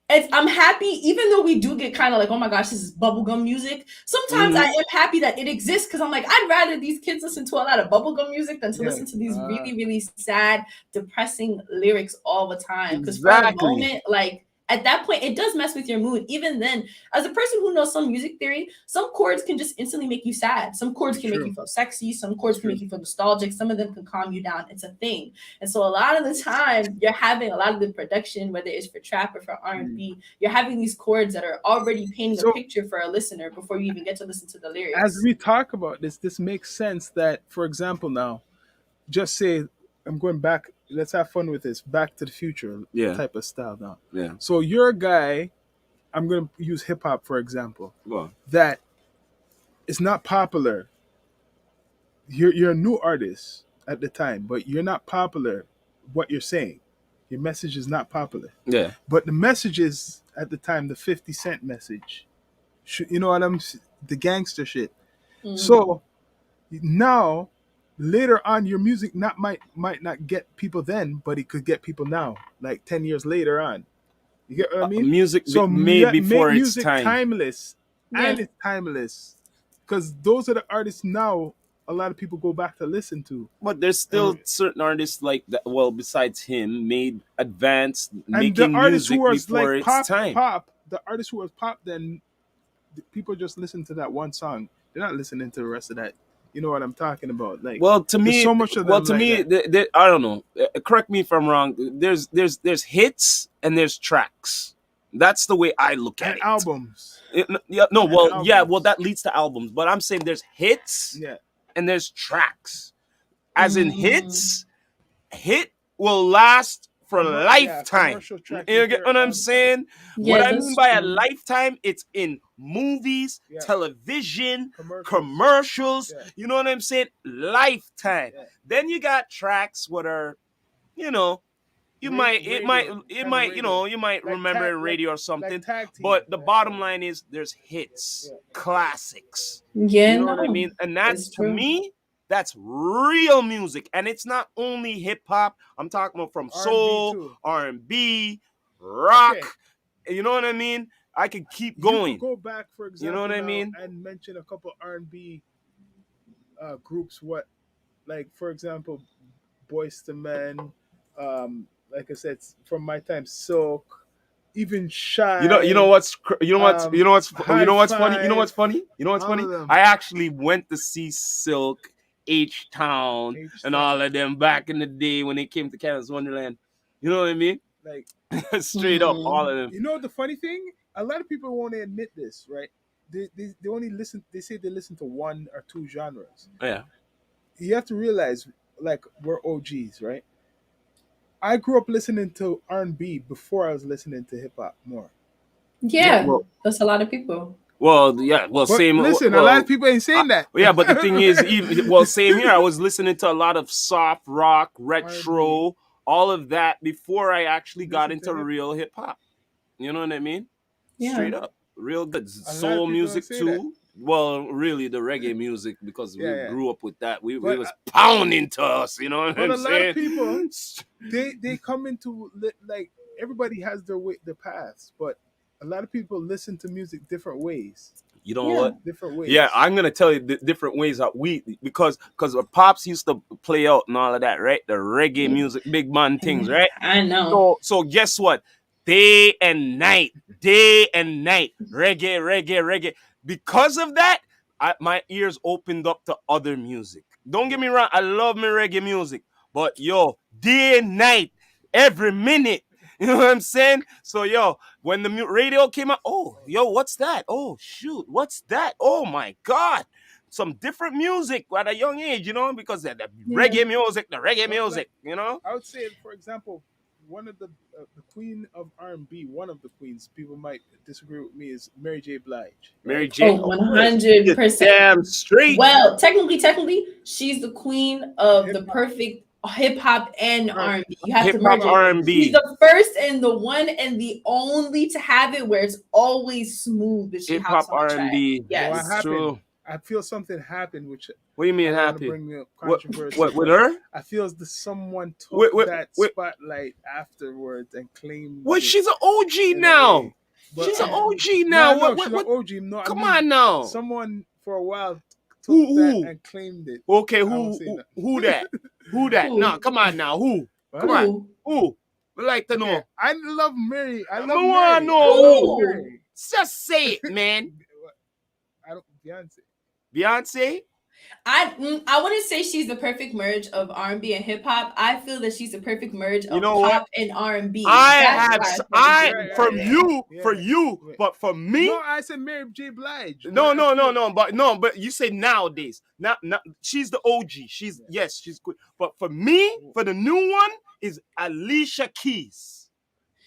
Speaker 1: if I'm happy, even though we do get kind of like, oh my gosh, this is bubblegum music. Sometimes I
Speaker 3: Hmm.
Speaker 1: am happy that it exists because I'm like, I'd rather these kids listen to a lot of bubblegum music than to
Speaker 2: Yeah.
Speaker 1: listen to these really, really sad, depressing lyrics all the time. Because for a
Speaker 3: Exactly.
Speaker 1: moment, like at that point, it does mess with your mood. Even then, as a person who knows some music theory, some chords can just instantly make you sad. Some chords
Speaker 2: It's
Speaker 1: can make
Speaker 2: true.
Speaker 1: you feel sexy. Some
Speaker 2: It's
Speaker 1: chords can
Speaker 2: true.
Speaker 1: make you feel nostalgic. Some of them can calm you down. It's a thing. And so a lot of the time, you're having a lot of the production, whether it's for trap or for R&B, you're having these chords that are already painting a
Speaker 2: So
Speaker 1: picture for a listener before you even get to listen to the
Speaker 2: as
Speaker 1: lyrics.
Speaker 2: we talk about this makes sense that, for example, now, just say I'm going back. Let's have fun with this. Back to the Future
Speaker 3: Yeah.
Speaker 2: type of style now.
Speaker 3: Yeah.
Speaker 2: So you're a guy. I'm going to use hip hop for example.
Speaker 3: Go on.
Speaker 2: That is not popular. You're a new artist at the time, but you're not popular. What you're saying, your message is not popular.
Speaker 3: Yeah.
Speaker 2: But the message is at the time the 50 Cent message. You know what the gangster shit.
Speaker 1: Mhm.
Speaker 2: So now later on your music might not get people then, but it could get people now, like 10 years later on. You get what I mean?
Speaker 3: Music
Speaker 2: So
Speaker 3: made
Speaker 2: make
Speaker 3: before its
Speaker 2: music
Speaker 3: time.
Speaker 2: timeless,
Speaker 1: Yeah.
Speaker 2: and it's timeless because those are the artists now a lot of people go back to listen to.
Speaker 3: But there's still
Speaker 2: and
Speaker 3: certain artists like that. Well, besides him, made advanced
Speaker 2: and the
Speaker 3: making
Speaker 2: artists who
Speaker 3: music
Speaker 2: was
Speaker 3: before
Speaker 2: like
Speaker 3: its time.
Speaker 2: the artists who was pop then, people just listen to that one song. They're not listening to the rest of that. You know what I'm talking about? Like,
Speaker 3: Well, to
Speaker 2: there's
Speaker 3: me,
Speaker 2: so much of them like that.
Speaker 3: I don't know. Correct me if I'm wrong. There's hits and there's tracks. That's the way I look at
Speaker 2: And
Speaker 3: it.
Speaker 2: albums.
Speaker 3: Yeah, no,
Speaker 2: And
Speaker 3: well,
Speaker 2: albums.
Speaker 3: that leads to albums. But I'm saying there's hits
Speaker 2: Yeah.
Speaker 3: and there's tracks. As in
Speaker 1: Mm.
Speaker 3: hit will last for a
Speaker 2: Yeah,
Speaker 3: lifetime.
Speaker 2: commercial tracks you
Speaker 3: You get
Speaker 2: hear
Speaker 3: what I'm
Speaker 2: all the time.
Speaker 3: saying? What
Speaker 1: Yeah,
Speaker 3: I mean
Speaker 1: that's
Speaker 3: by a
Speaker 1: true.
Speaker 3: lifetime, it's in movies,
Speaker 2: Yeah.
Speaker 3: television,
Speaker 2: Commercials.
Speaker 3: commercials.
Speaker 2: Yeah.
Speaker 3: You know what I'm saying? Lifetime.
Speaker 2: Yeah.
Speaker 3: Then you got tracks what are, you know,
Speaker 2: Radio, kind of radio.
Speaker 3: you might
Speaker 2: Like
Speaker 3: remember
Speaker 2: tag,
Speaker 3: in radio or something.
Speaker 2: like tag team.
Speaker 3: But the bottom line is there's hits,
Speaker 2: Yeah.
Speaker 3: classics.
Speaker 1: Yeah,
Speaker 3: You know what I
Speaker 1: no,
Speaker 3: mean? And that's
Speaker 1: it's
Speaker 3: to
Speaker 1: true.
Speaker 3: me, that's real music. And it's not only hip hop. I'm talking about from
Speaker 2: R&B
Speaker 3: soul,
Speaker 2: too.
Speaker 3: R&B, rock.
Speaker 2: Okay.
Speaker 3: You know what I mean? I could keep
Speaker 2: You could
Speaker 3: going.
Speaker 2: go back, for
Speaker 3: You know what
Speaker 2: example,
Speaker 3: I
Speaker 2: now
Speaker 3: mean?
Speaker 2: and mention a couple R&B groups. What, like, for example, Boys to Men. Like I said, from my time, Silk, even
Speaker 3: You know
Speaker 2: Shy,
Speaker 3: what's you
Speaker 2: High
Speaker 3: know what's funny?
Speaker 2: Five,
Speaker 3: You know what's
Speaker 2: all
Speaker 3: funny?
Speaker 2: of them.
Speaker 3: I actually went to see Silk, H Town, and
Speaker 2: H-Town.
Speaker 3: all of them back in the day when they came to Canada's Wonderland. You know what I mean?
Speaker 2: Like,
Speaker 3: Straight up, all
Speaker 1: Mhm.
Speaker 3: of them.
Speaker 2: you know, the funny thing, a lot of people won't admit this, right? They only listen. They say they listen to one or two genres.
Speaker 3: Yeah.
Speaker 2: you have to realize, like, we're OGs, right? I grew up listening to R&B before I was listening to hip hop more.
Speaker 3: Yeah,
Speaker 1: Yeah,
Speaker 3: well,
Speaker 1: that's a lot of people.
Speaker 3: yeah, well,
Speaker 2: But
Speaker 3: same.
Speaker 2: listen, a lot of
Speaker 3: Well,
Speaker 2: people ain't
Speaker 3: I,
Speaker 2: saying that.
Speaker 3: yeah, but the thing is, even well, same here. I was listening to a lot of soft rock,
Speaker 2: R&B,
Speaker 3: retro, all of that before I actually got
Speaker 2: listen to
Speaker 3: into
Speaker 2: hip hop.
Speaker 3: real hip hop. You know what I mean?
Speaker 1: Yeah.
Speaker 3: Straight up, real good
Speaker 2: A lot of
Speaker 3: soul
Speaker 2: people don't
Speaker 3: music
Speaker 2: say that.
Speaker 3: too. Well, really, the reggae music because we
Speaker 2: Yeah, yeah.
Speaker 3: grew up with that. We
Speaker 2: But
Speaker 3: was pounding to us. You know what
Speaker 2: but
Speaker 3: I'm
Speaker 2: a lot of
Speaker 3: saying?
Speaker 2: people, they come into like, everybody has their way, their paths, but a lot of people listen to music different ways.
Speaker 3: You know
Speaker 1: Yeah.
Speaker 3: what?
Speaker 2: Different
Speaker 3: Yeah,
Speaker 2: ways.
Speaker 3: I'm gonna tell you the different ways that we because our pops used to play out and all of that, right? The reggae music, big man things, right?
Speaker 1: I know.
Speaker 3: So guess what? Day and night, reggae. Because of that, my ears opened up to other music. Don't get me wrong, I love my reggae music, but yo, day and night, every minute. You know what I'm saying? So yo, when the radio came out, oh yo, what's that? Oh shoot, what's that? Oh my god, some different music at a young age, you know, because the
Speaker 1: Yeah.
Speaker 3: reggae
Speaker 2: But like,
Speaker 3: music, you know.
Speaker 2: I would say, for example, one of the queen of R&B, one of the queens, people might disagree with me, is Mary J. Blige,
Speaker 3: Mary
Speaker 2: right?
Speaker 3: J,
Speaker 1: Oh,
Speaker 3: of
Speaker 1: one
Speaker 3: course.
Speaker 1: hundred
Speaker 3: You're
Speaker 1: percent.
Speaker 3: damn straight.
Speaker 1: Well, technically, she's the queen of
Speaker 2: Hip
Speaker 1: the
Speaker 2: hop,
Speaker 1: perfect hip hop and R&B. You have
Speaker 3: Hip
Speaker 1: to
Speaker 2: hip
Speaker 3: hop
Speaker 1: merge
Speaker 2: hop
Speaker 1: it.
Speaker 3: R and
Speaker 2: is,
Speaker 1: She's
Speaker 3: B.
Speaker 1: the first and the one and the only to have it where it's always smooth that she
Speaker 3: Hip
Speaker 1: hops
Speaker 3: hop
Speaker 1: on the
Speaker 3: R and
Speaker 1: track.
Speaker 3: B.
Speaker 2: but what
Speaker 3: It's
Speaker 1: Yes.
Speaker 2: happened?
Speaker 3: true.
Speaker 2: I feel something happened, which
Speaker 3: What do you
Speaker 2: I
Speaker 3: mean
Speaker 2: don't want to
Speaker 3: happy?
Speaker 2: bring up
Speaker 3: What
Speaker 2: controversy,
Speaker 3: what with
Speaker 2: but
Speaker 3: her?
Speaker 2: I feel as though someone took
Speaker 3: Wait, wait,
Speaker 2: that
Speaker 3: wait.
Speaker 2: spotlight afterwards and claimed
Speaker 3: What?
Speaker 2: it
Speaker 3: She's an OG
Speaker 2: in a way.
Speaker 3: now.
Speaker 2: But
Speaker 3: She's an
Speaker 1: Yeah.
Speaker 3: OG
Speaker 2: no, I
Speaker 3: now.
Speaker 2: know
Speaker 3: What
Speaker 2: she's
Speaker 3: what
Speaker 2: an
Speaker 3: what?
Speaker 2: OG. No, I
Speaker 3: Come
Speaker 2: mean,
Speaker 3: on now.
Speaker 2: someone for a while took that
Speaker 3: Who?
Speaker 2: and claimed it.
Speaker 3: Okay,
Speaker 2: I won't say
Speaker 3: who
Speaker 2: nothing.
Speaker 3: that? Who that? No,
Speaker 1: Who?
Speaker 3: come on now. Who? Come
Speaker 2: What?
Speaker 3: on.
Speaker 1: Who?
Speaker 3: Who? We like to
Speaker 2: Okay,
Speaker 3: know.
Speaker 2: I love Mary. I
Speaker 3: I
Speaker 2: love
Speaker 3: wanna
Speaker 2: Mary. I
Speaker 3: know
Speaker 2: love
Speaker 3: who.
Speaker 1: Who?
Speaker 2: Mary.
Speaker 3: Just say it, man.
Speaker 2: I don't Beyonce.
Speaker 3: Beyonce.
Speaker 1: I wouldn't say she's the perfect merge of R&B and hip hop. I feel that she's the perfect merge
Speaker 3: You
Speaker 1: of
Speaker 3: know what?
Speaker 1: pop and R&B.
Speaker 3: I
Speaker 1: That's
Speaker 3: have
Speaker 1: why I feel that she's
Speaker 3: I
Speaker 2: Right,
Speaker 1: the
Speaker 2: right,
Speaker 3: from
Speaker 2: right.
Speaker 1: perfect.
Speaker 3: you
Speaker 2: Yeah,
Speaker 3: for
Speaker 2: yeah.
Speaker 3: you,
Speaker 2: Wait.
Speaker 3: but for me,
Speaker 2: No, I said Mary J. Blige,
Speaker 3: no,
Speaker 2: but I
Speaker 3: no, no,
Speaker 2: feel
Speaker 3: no, but no, but you say nowadays. Now, she's the OG. She's
Speaker 2: yeah.
Speaker 3: yes, she's good. But for me, for the new one is Alicia Keys.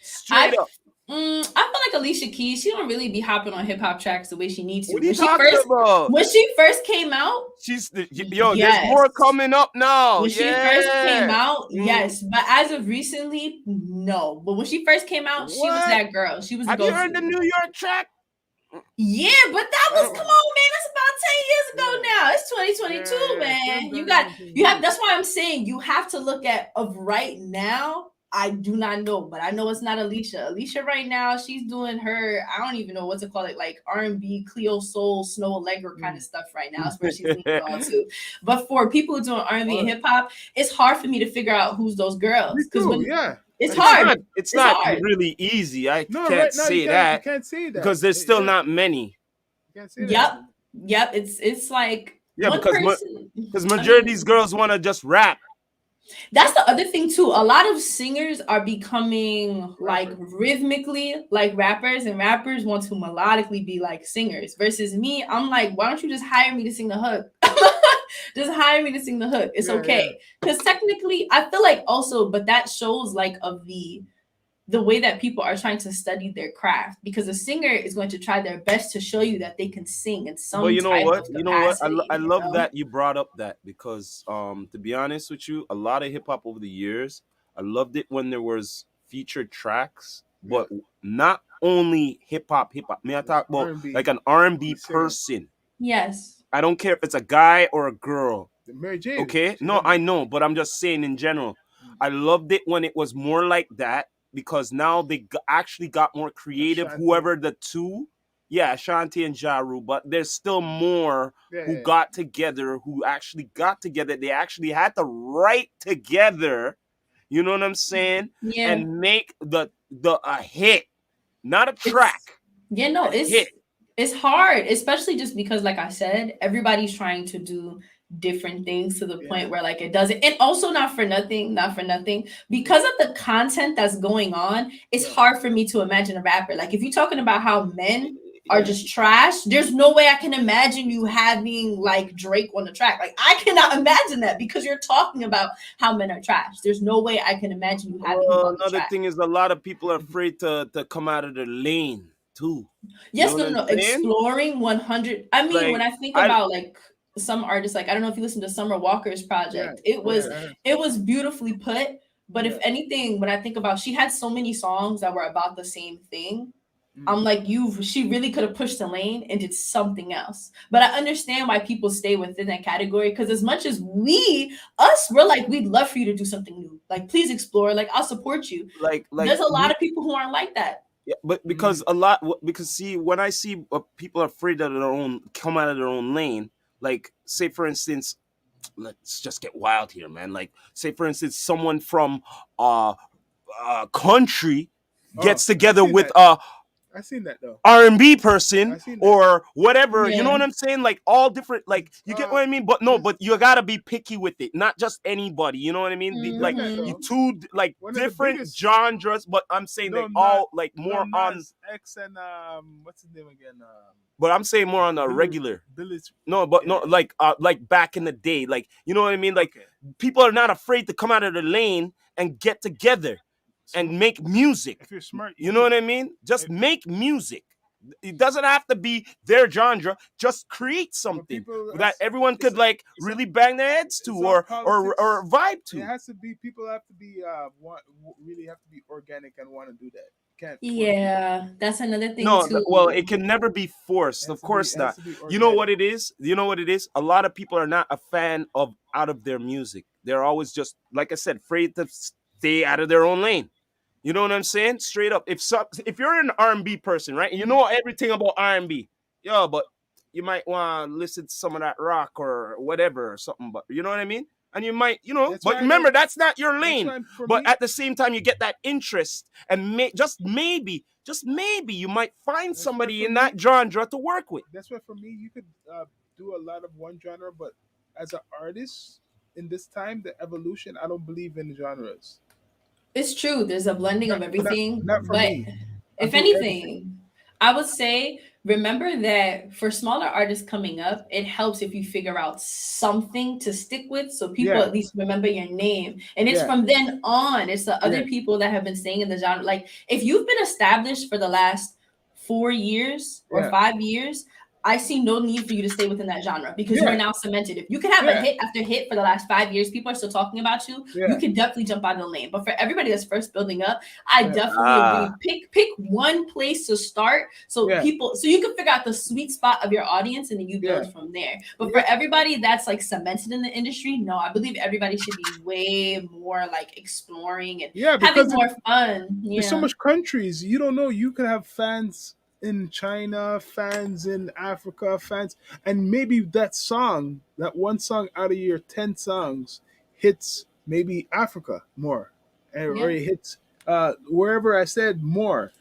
Speaker 3: Straight
Speaker 1: I
Speaker 3: up.
Speaker 1: I feel like Alicia Keys. She don't really be hopping on hip hop tracks the way she needs to.
Speaker 3: What are you talking about?
Speaker 1: When she first came out,
Speaker 3: She's yo. There's more
Speaker 1: yes.
Speaker 3: coming up now.
Speaker 1: When she first came
Speaker 3: Yeah.
Speaker 1: out, yes. But as of recently, no. But when she first came out, she was
Speaker 3: What?
Speaker 1: that girl. She was the
Speaker 3: Have you heard the
Speaker 1: go-to.
Speaker 3: New York track?
Speaker 1: Yeah, but that
Speaker 3: I
Speaker 1: was
Speaker 3: don't.
Speaker 1: come on, man. That's about 10 years ago
Speaker 2: Yeah,
Speaker 1: now. It's
Speaker 2: yeah,
Speaker 1: 2022,
Speaker 2: yeah. She hasn't
Speaker 1: man.
Speaker 2: done anything
Speaker 1: You have
Speaker 2: new.
Speaker 1: that's why I'm saying you have to look at of right now. I do not know, but I know it's not Alicia. Alicia right now, she's doing her, I don't even know what to call it, like R&B, Cleo Soul, Snow Allegra kind of stuff right now. That's where she's leaning on to. But for people doing R&B and
Speaker 2: What?
Speaker 1: hip hop, it's hard for me to figure out who's those
Speaker 2: Me
Speaker 1: girls. Because
Speaker 2: too.
Speaker 1: when
Speaker 2: Yeah.
Speaker 1: it's
Speaker 3: It's
Speaker 1: hard.
Speaker 3: not. It's
Speaker 1: It's
Speaker 3: not
Speaker 1: hard.
Speaker 3: really easy. I
Speaker 2: No,
Speaker 3: can't
Speaker 2: right now
Speaker 3: say
Speaker 2: you
Speaker 3: that
Speaker 2: can't say that.
Speaker 3: because there's still
Speaker 2: Yeah,
Speaker 3: not many.
Speaker 2: you can't say that.
Speaker 1: Yep. Yep. It's like
Speaker 3: Yeah,
Speaker 1: one person.
Speaker 3: because
Speaker 1: I
Speaker 3: majority of
Speaker 1: mean,
Speaker 3: these girls want to just rap.
Speaker 1: that's the other thing too. A lot of singers are becoming like
Speaker 2: Rappers.
Speaker 1: rhythmically like rappers, and rappers want to melodically be like singers. Versus me, I'm like, why don't you just hire me to sing the hook? Just hire me to sing the hook. It's
Speaker 2: Yeah, yeah.
Speaker 1: okay. Because technically, I feel like also, but that shows like of the way that people are trying to study their craft. Because a singer is going to try their best to show you that they can sing in
Speaker 3: But
Speaker 1: some
Speaker 3: you know
Speaker 1: type
Speaker 3: what?
Speaker 1: of
Speaker 3: You know what?
Speaker 1: capacity.
Speaker 3: I
Speaker 1: You
Speaker 3: love
Speaker 1: know?
Speaker 3: that you brought up that because to be honest with you, a lot of hip hop over the years, I loved it when there was featured tracks,
Speaker 2: Yeah.
Speaker 3: but not only hip hop. May I talk about
Speaker 2: R&B.
Speaker 3: like an R&B
Speaker 2: Singer.
Speaker 3: person?
Speaker 1: Yes.
Speaker 3: I don't care if it's a guy or a girl.
Speaker 2: Mary J.
Speaker 3: Okay?
Speaker 2: She
Speaker 3: No,
Speaker 2: had
Speaker 3: I
Speaker 2: that.
Speaker 3: know, but I'm just saying in general. I loved it when it was more like that because now they actually got more creative.
Speaker 2: Ashanti.
Speaker 3: Whoever the two, yeah, Shanti and Jaru, but there's still more
Speaker 2: Yeah,
Speaker 3: who
Speaker 2: yeah.
Speaker 3: got together, who actually got together. They actually had to write together, you know what I'm saying,
Speaker 1: Yeah.
Speaker 3: and make the a hit, not a track,
Speaker 1: It's yeah, no,
Speaker 3: a hit.
Speaker 1: it's hard, especially just because, like I said, everybody's trying to do different things to the
Speaker 2: Yeah.
Speaker 1: point where like it doesn't, and also not for nothing, because of the content that's going on, it's
Speaker 2: Yeah.
Speaker 1: hard for me to imagine a rapper. Like if you're talking about how men are
Speaker 2: Yeah.
Speaker 1: just trash, there's no way I can imagine you having like Drake on the track. Like I cannot imagine that because you're talking about how men are trash. There's no way I can imagine you having him
Speaker 3: Well,
Speaker 1: on the
Speaker 3: another
Speaker 1: track.
Speaker 3: thing is a lot of people are afraid to come out of their lane too. You know
Speaker 1: Yes,
Speaker 3: what
Speaker 1: no,
Speaker 3: I'm
Speaker 1: no, no.
Speaker 3: saying?
Speaker 1: Exploring 100. I mean, when
Speaker 3: Like
Speaker 1: I think
Speaker 3: I
Speaker 1: about like some artists, like I don't know if you listen to Summer Walker's
Speaker 2: Yeah.
Speaker 1: project,
Speaker 2: Yeah. I heard.
Speaker 1: it was beautifully put. But if
Speaker 2: Yeah.
Speaker 1: anything, when I think about, she had so many songs that were about the same thing.
Speaker 2: Mm.
Speaker 1: I'm like, she really could have pushed the lane and did something else. But I understand why people stay within that category because as much as we're like, we'd love for you to do something new. Like, please explore. Like, I'll support you.
Speaker 3: like
Speaker 1: There's a lot
Speaker 3: me.
Speaker 1: of people who aren't like that.
Speaker 3: Yeah, but
Speaker 2: Mm.
Speaker 3: because a lot, because see, when I see people are afraid of their own, come out of their own lane. Like, say for instance, let's just get wild here, man. Like, say for instance, someone from uh, country
Speaker 2: Oh,
Speaker 3: gets
Speaker 2: I
Speaker 3: together
Speaker 2: seen
Speaker 3: with
Speaker 2: that. I seen that though.
Speaker 3: R&B
Speaker 2: I
Speaker 3: person
Speaker 2: seen that.
Speaker 3: or whatever. You know
Speaker 1: Yeah.
Speaker 3: what I'm saying? Like all different. Like you get
Speaker 2: Uh,
Speaker 3: what I mean? But no,
Speaker 2: this
Speaker 3: but you gotta be picky with it. Not just anybody. You know what I mean?
Speaker 2: he done
Speaker 3: Like
Speaker 2: that
Speaker 1: Hmm.
Speaker 3: you
Speaker 2: though.
Speaker 3: two like
Speaker 2: One of the
Speaker 3: different
Speaker 2: biggest.
Speaker 3: genres, but I'm saying they
Speaker 2: Lil Nas,
Speaker 3: all like
Speaker 2: Lil
Speaker 3: more on.
Speaker 2: Nas X and what's his name again?
Speaker 3: But I'm saying more on a
Speaker 2: Billy,
Speaker 3: regular.
Speaker 2: Billy's.
Speaker 3: No, but no,
Speaker 2: Yeah.
Speaker 3: like back in the day, like you know what I mean. Like
Speaker 2: Okay.
Speaker 3: people are not afraid to come out of the lane and get together
Speaker 2: Sm-
Speaker 3: and make music.
Speaker 2: if you're smart, you
Speaker 3: You know
Speaker 2: could.
Speaker 3: what I mean? Just
Speaker 2: If,
Speaker 3: make music. It doesn't have to be their genre. Just create
Speaker 2: but
Speaker 3: something
Speaker 2: people,
Speaker 3: that everyone
Speaker 2: it's
Speaker 3: could like
Speaker 2: it's a,
Speaker 3: really bang their heads to
Speaker 2: it's all
Speaker 3: or
Speaker 2: politics.
Speaker 3: vibe
Speaker 2: It
Speaker 3: to.
Speaker 2: has to be people have to be really have to be organic and want to do that. You can't force people.
Speaker 1: Yeah, that's another thing
Speaker 3: No,
Speaker 1: too.
Speaker 3: well, it can never be
Speaker 2: It
Speaker 3: forced.
Speaker 2: has
Speaker 3: Of
Speaker 2: to be
Speaker 3: course
Speaker 2: it has
Speaker 3: not.
Speaker 2: to be
Speaker 3: You know
Speaker 2: organic.
Speaker 3: what it is? You know what it is? A lot of people are not a fan of out of their music. They're always just like I said, afraid to stay out of their own lane. You know what I'm saying? Straight up. If you're an R&B person, right? And you know everything about R&B. Yo, but you might want to listen to some of that rock or whatever or something, but you know what I mean? And you might,
Speaker 2: That's
Speaker 3: but
Speaker 2: why I don't.
Speaker 3: remember that's not your
Speaker 2: That's
Speaker 3: lane.
Speaker 2: why for
Speaker 3: But
Speaker 2: me.
Speaker 3: at the same time, you get that interest, and just maybe, you might find
Speaker 2: That's why
Speaker 3: somebody
Speaker 2: for
Speaker 3: in
Speaker 2: me.
Speaker 3: that genre to work with.
Speaker 2: That's why for me, you could do a lot of one genre, but as an artist in this time, the evolution, I don't believe in genres.
Speaker 1: It's true. There's a blending
Speaker 2: Not
Speaker 1: of
Speaker 2: not,
Speaker 1: everything.
Speaker 2: not for
Speaker 1: But
Speaker 2: me. I
Speaker 1: if
Speaker 2: do everything.
Speaker 1: anything, I would say remember that for smaller artists coming up, it helps if you figure out something to stick with so people
Speaker 2: Yeah,
Speaker 1: at least remember your name. And it's
Speaker 2: yeah,
Speaker 1: from then on, it's the
Speaker 2: yeah.
Speaker 1: other people that have been staying in the genre. Like if you've been established for the last 4 years or
Speaker 2: Yeah,
Speaker 1: 5 years, I see no need for you to stay within that genre because you are
Speaker 2: yeah,
Speaker 1: now cemented. If you can have a
Speaker 2: yeah,
Speaker 1: hit after hit for the last 5 years, people are still talking about you. You
Speaker 2: yeah,
Speaker 1: can definitely jump out of the lane. But for everybody that's first building up, I
Speaker 2: yeah,
Speaker 1: definitely
Speaker 3: Ah,
Speaker 1: agree. Pick one place to start
Speaker 2: yeah,
Speaker 1: so you can figure out the sweet spot of your audience and then you
Speaker 2: yeah.
Speaker 1: build from there. But for
Speaker 2: Yeah,
Speaker 1: everybody that's like cemented in the industry, no, I believe everybody should be way more like exploring and
Speaker 2: yeah,
Speaker 1: having
Speaker 2: because
Speaker 1: more fun.
Speaker 2: there's so
Speaker 1: Yeah.
Speaker 2: much countries. You don't know. You could have fans in China, fans in Africa, fans, and maybe that song, that one song out of your 10 songs, hits maybe Africa more, or
Speaker 1: Yeah.
Speaker 2: it hits wherever I said more.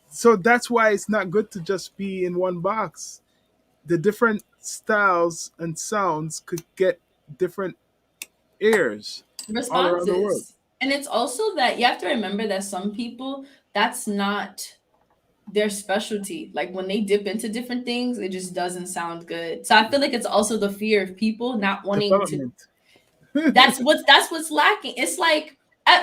Speaker 2: So that's why it's not good to just be in one box. The different styles and sounds could get different ears all around the world.
Speaker 1: Responses. And it's also that you have to remember that some people, that's not their specialty. Like when they dip into different things, it just doesn't sound good. So I feel like it's also the fear of people not wanting to.
Speaker 2: Development.
Speaker 1: That's what's lacking. It's like